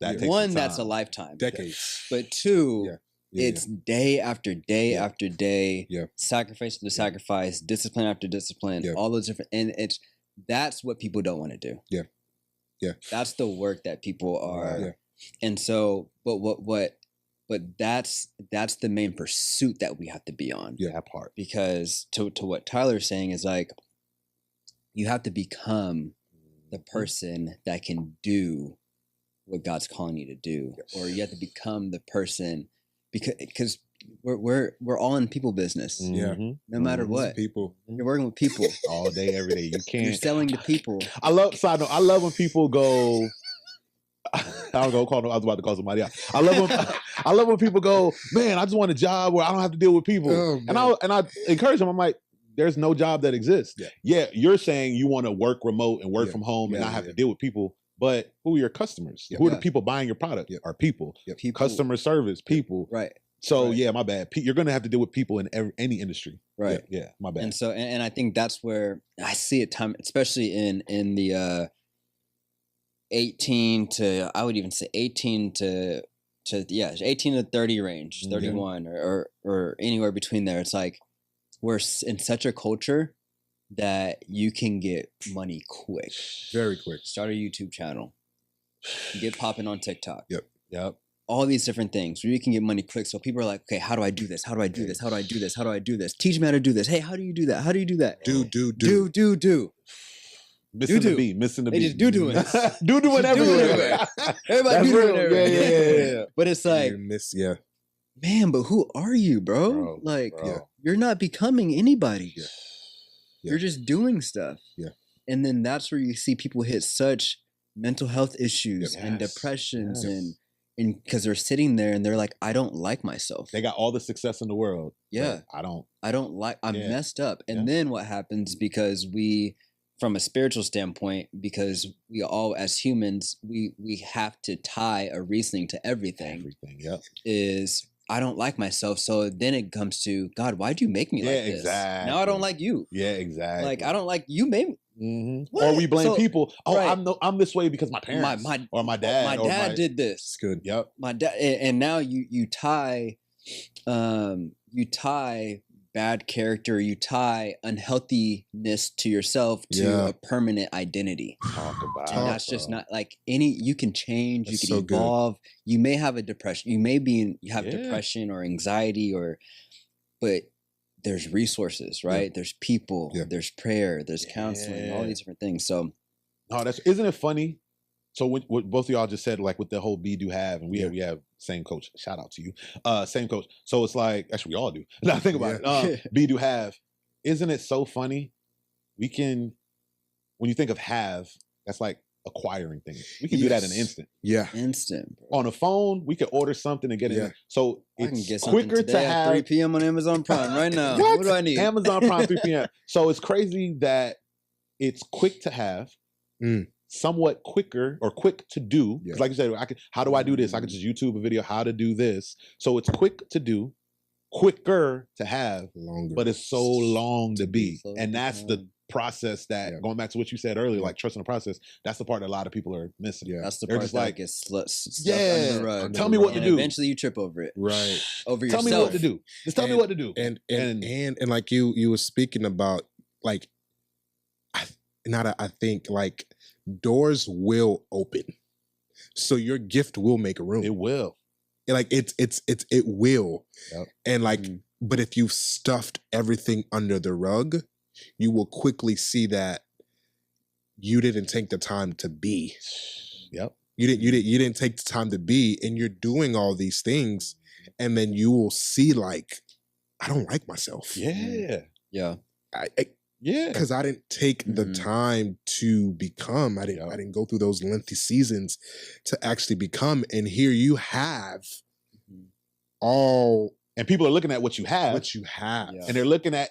that takes one, that's a lifetime, decades. But 2, it's day after day after day, sacrifice after sacrifice, discipline after discipline, all those different, and that's what people don't want to do. Yeah. That's the work that people are. And so, but that's the main pursuit that we have to be on. Yeah, that part. Because to what Tyler's saying is like, you have to become the person that can do what God's calling you to do, or you have to become the person because we're all in people business. Yeah. No matter what, people, you're working with people all day, every day. You can't. You're selling to people. I love when people go. I was about to call somebody out. I love when people go, man, I just want a job where I don't have to deal with people. Oh, and I encourage them. I'm like, there's no job that exists. Yeah, you're saying you want to work remote and work from home and not have to deal with people. But who are your customers? Who are the people buying your product? Are people. People. Customer service, people. Right. So yeah, my bad. You're going to have to deal with people in any industry. Right. Yeah, my bad. And so, and I think that's where I see it especially in the 18 to 30 range, 31 or anywhere between there. It's like we're in such a culture that you can get money quick. Very quick. Start a YouTube channel. Get popping on TikTok. Yep. All these different things where you can get money quick. So people are like, okay, how do I do this? How do I do this? How do I do this? How do I do this? Teach me how to do this. Hey, how do you do that? How do you do that? Do. Missing the beat. They just doing it. doing everywhere. Everybody doing everywhere. Yeah. But it's like, man, but who are you, bro? You're not becoming anybody. You're just doing stuff. And then that's where you see people hit such mental health issues and depressions and because they're sitting there and they're like, I don't like myself. They got all the success in the world. Yeah. I'm messed up. And then what happens, because we, from a spiritual standpoint, because we all as humans, we have to tie a reasoning to everything. Is I don't like myself. So then it comes to, God, why'd you make me like this? Exactly. Now I don't like you. Yeah, exactly. Like, I don't like you, maybe. Or we blame people. Oh, I'm this way because my parents or my dad. My dad did this. It's good. Yep. My dad, and now you tie bad character, you tie unhealthiness to yourself to a permanent identity. Talk about and that's just not like you can change, you can evolve. You may have a depression, you have depression or anxiety but there's resources, right? There's people, there's prayer, there's counseling, all these different things. So isn't it funny? So what both of y'all just said, like with the whole be do have, and we have same coach. Shout out to you, same coach. So it's like actually we all do. Now think about it. Be do have. Isn't it so funny? We can, when you think of have, that's like acquiring things. We can do that in an instant. Yeah. Instant. Bro. On a phone, we can order something and get it. So I can it's get something quicker today to at have 3 p.m. on Amazon Prime right now. What do I need? Amazon Prime 3 p.m. So it's crazy that it's quick to have, somewhat quicker or quick to do. Because like you said, how do I do this? I can just YouTube a video how to do this. So it's quick to do, quicker to have, longer, but it's so long to be. So and that's the process that, going back to what you said earlier, like trusting the process, that's the part that a lot of people are missing. Yeah. That's the They're part just that like, gets stuffed under the rug. Tell me what to And do. eventually you trip over it. Right. Over Tell yourself. me what to do. Just tell me what to do. And like you were speaking about, like, I think like doors will open. So your gift will make a room. It will. Like it will. Yep. And like, but if you've stuffed everything under the rug, you will quickly see that you didn't take the time to be. Yep. You didn't take the time to be, and you're doing all these things, and then you will see like, I don't like myself. Yeah. Yeah. Because I didn't take the time to become. I didn't go through those lengthy seasons to actually become. And here you have all, and people are looking at what you have. And they're looking at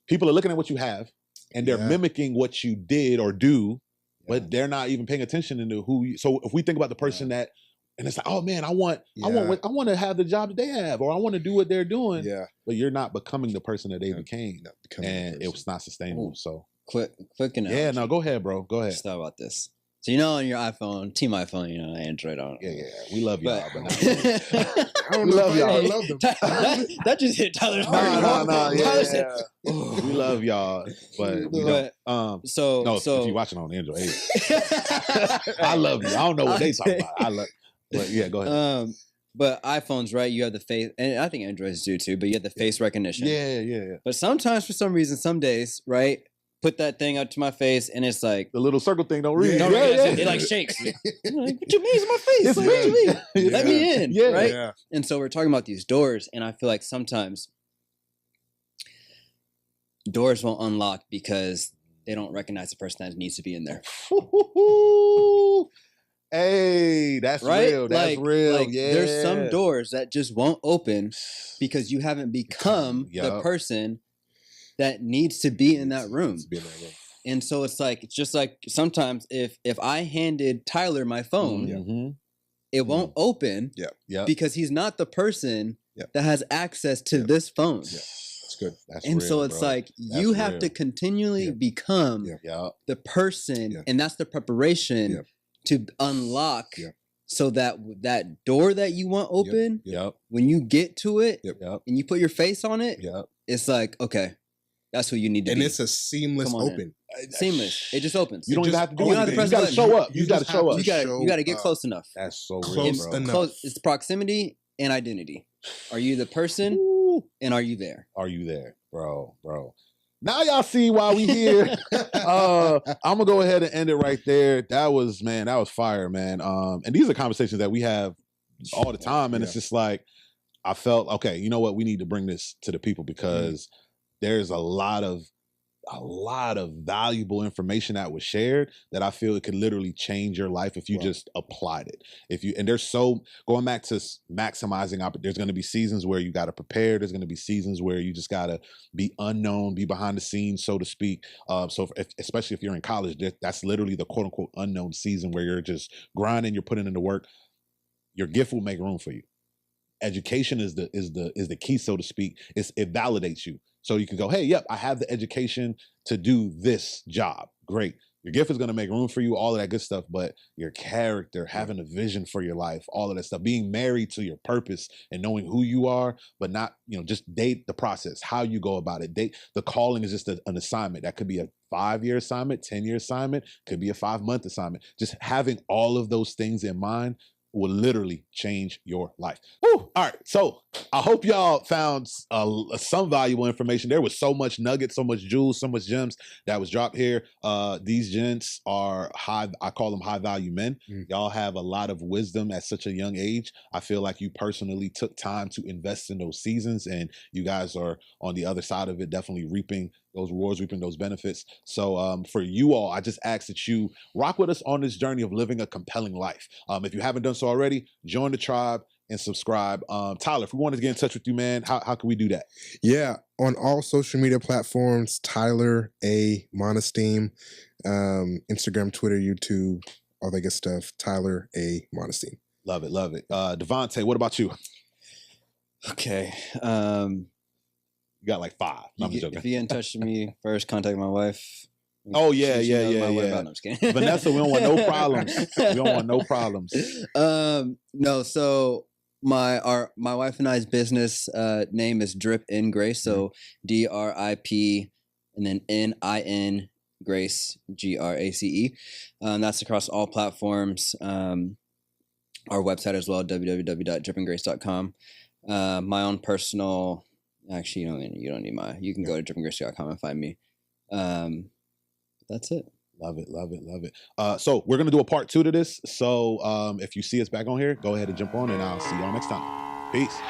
people are looking at what you have, and they're mimicking what you did or do, but they're not even paying attention into who you. So if we think about the person that, and it's like, oh man, I want to have the job that they have, or I want to do what they're doing. Yeah. But you're not becoming the person that they became, and it was not sustainable. Ooh. So Quick analogy. Yeah, no, go ahead, bro. Go ahead. Just thought about this. So on your iPhone, Team iPhone, Android on. Yeah. We love y'all, but not I don't we love y'all. I love them. that just hit Tyler's heart. Tyler said, we love y'all, but we don't. So if you're watching on Android, I love you. I don't know what they talk about. But yeah, go ahead. But iPhones, right? You have the face, and I think Androids do too. But you have the face recognition. Yeah. But sometimes, for some reason, some days, right? Put that thing up to my face, and it's like the little circle thing don't read. It like shakes. I'm like, what you mean? It's my face. What do you mean? Let me in. Yeah. Right. Yeah. And so we're talking about these doors, and I feel like sometimes doors won't unlock because they don't recognize the person that needs to be in there. Hey, that's right? real. That's real. Like, yeah. there's some doors that just won't open because you haven't become the person that needs to be in that room. And so it's just like sometimes if I handed Tyler my phone, it won't open because he's not the person that has access to this phone. That's good. That's and real, so it's bro. like you have to continually become the person, and that's the preparation to unlock so that that door that you want open, when you get to it and you put your face on it, it's like, okay, that's who you need to be. And it's a seamless open. Seamless. It just opens. You don't even have to do you anything. don't You got to show up. You You got to just show have up. to You got to get close enough. That's so real, Close bro. enough. It's proximity and identity. Are you the person and are you there? Are you there, bro? Now y'all see why we here. I'm gonna go ahead and end it right there. That was fire, man. And these are conversations that we have all the time, and it's just like I felt, okay, you know what? We need to bring this to the people because there's a lot of valuable information that was shared that I feel it could literally change your life if you just applied it. Going back to maximizing, there's going to be seasons where you got to prepare. There's going to be seasons where you just got to be unknown, be behind the scenes, so to speak. Especially if you're in college, that's literally the quote unquote unknown season where you're just grinding, you're putting in the work. Your gift will make room for you. Education is the key, so to speak. It validates you. So you can go, hey, yep, I have the education to do this job. Great. Your gift is going to make room for you, all of that good stuff. But your character, having a vision for your life, all of that stuff, being married to your purpose and knowing who you are, but not, just date the process, how you go about it. The calling is just an assignment. That could be a 5-year assignment, 10-year assignment, could be a 5-month assignment. Just having all of those things in mind will literally change your life. Woo! All right. So I hope y'all found some valuable information. There was so much nuggets, so much jewels, so much gems that was dropped here. These gents are I call them high value men. Y'all have a lot of wisdom at such a young age. I feel like you personally took time to invest in those seasons, and you guys are on the other side of it, definitely reaping those rewards, reaping those benefits. So for you all, I just ask that you rock with us on this journey of living a compelling life. If you haven't done so already, join the tribe and subscribe. Tyler, if we wanted to get in touch with you, man, how can we do that? Yeah, on all social media platforms, Tyler A. Monesteem, Instagram, Twitter, YouTube, all that good stuff. Tyler A. Monesteem. Love it, love it. Devontae, what about you? Okay. You got like 5. No, I'm just joking. If you get in touch with me first, contact my wife. Oh yeah. No, I'm just kidding. Vanessa, we don't want no problems. We don't want no problems. No. So my wife and I's business name is Drip in Grace. So DRIP and then NIN Grace GRACE. That's across all platforms. Our website as well, www.dripandgrace.com. My own personal. Actually, you don't need you can go to dripandgrace.com and find me. That's it. Love it, love it, love it. So we're going to do a part 2 to this. So if you see us back on here, go ahead and jump on, and I'll see y'all next time. Peace.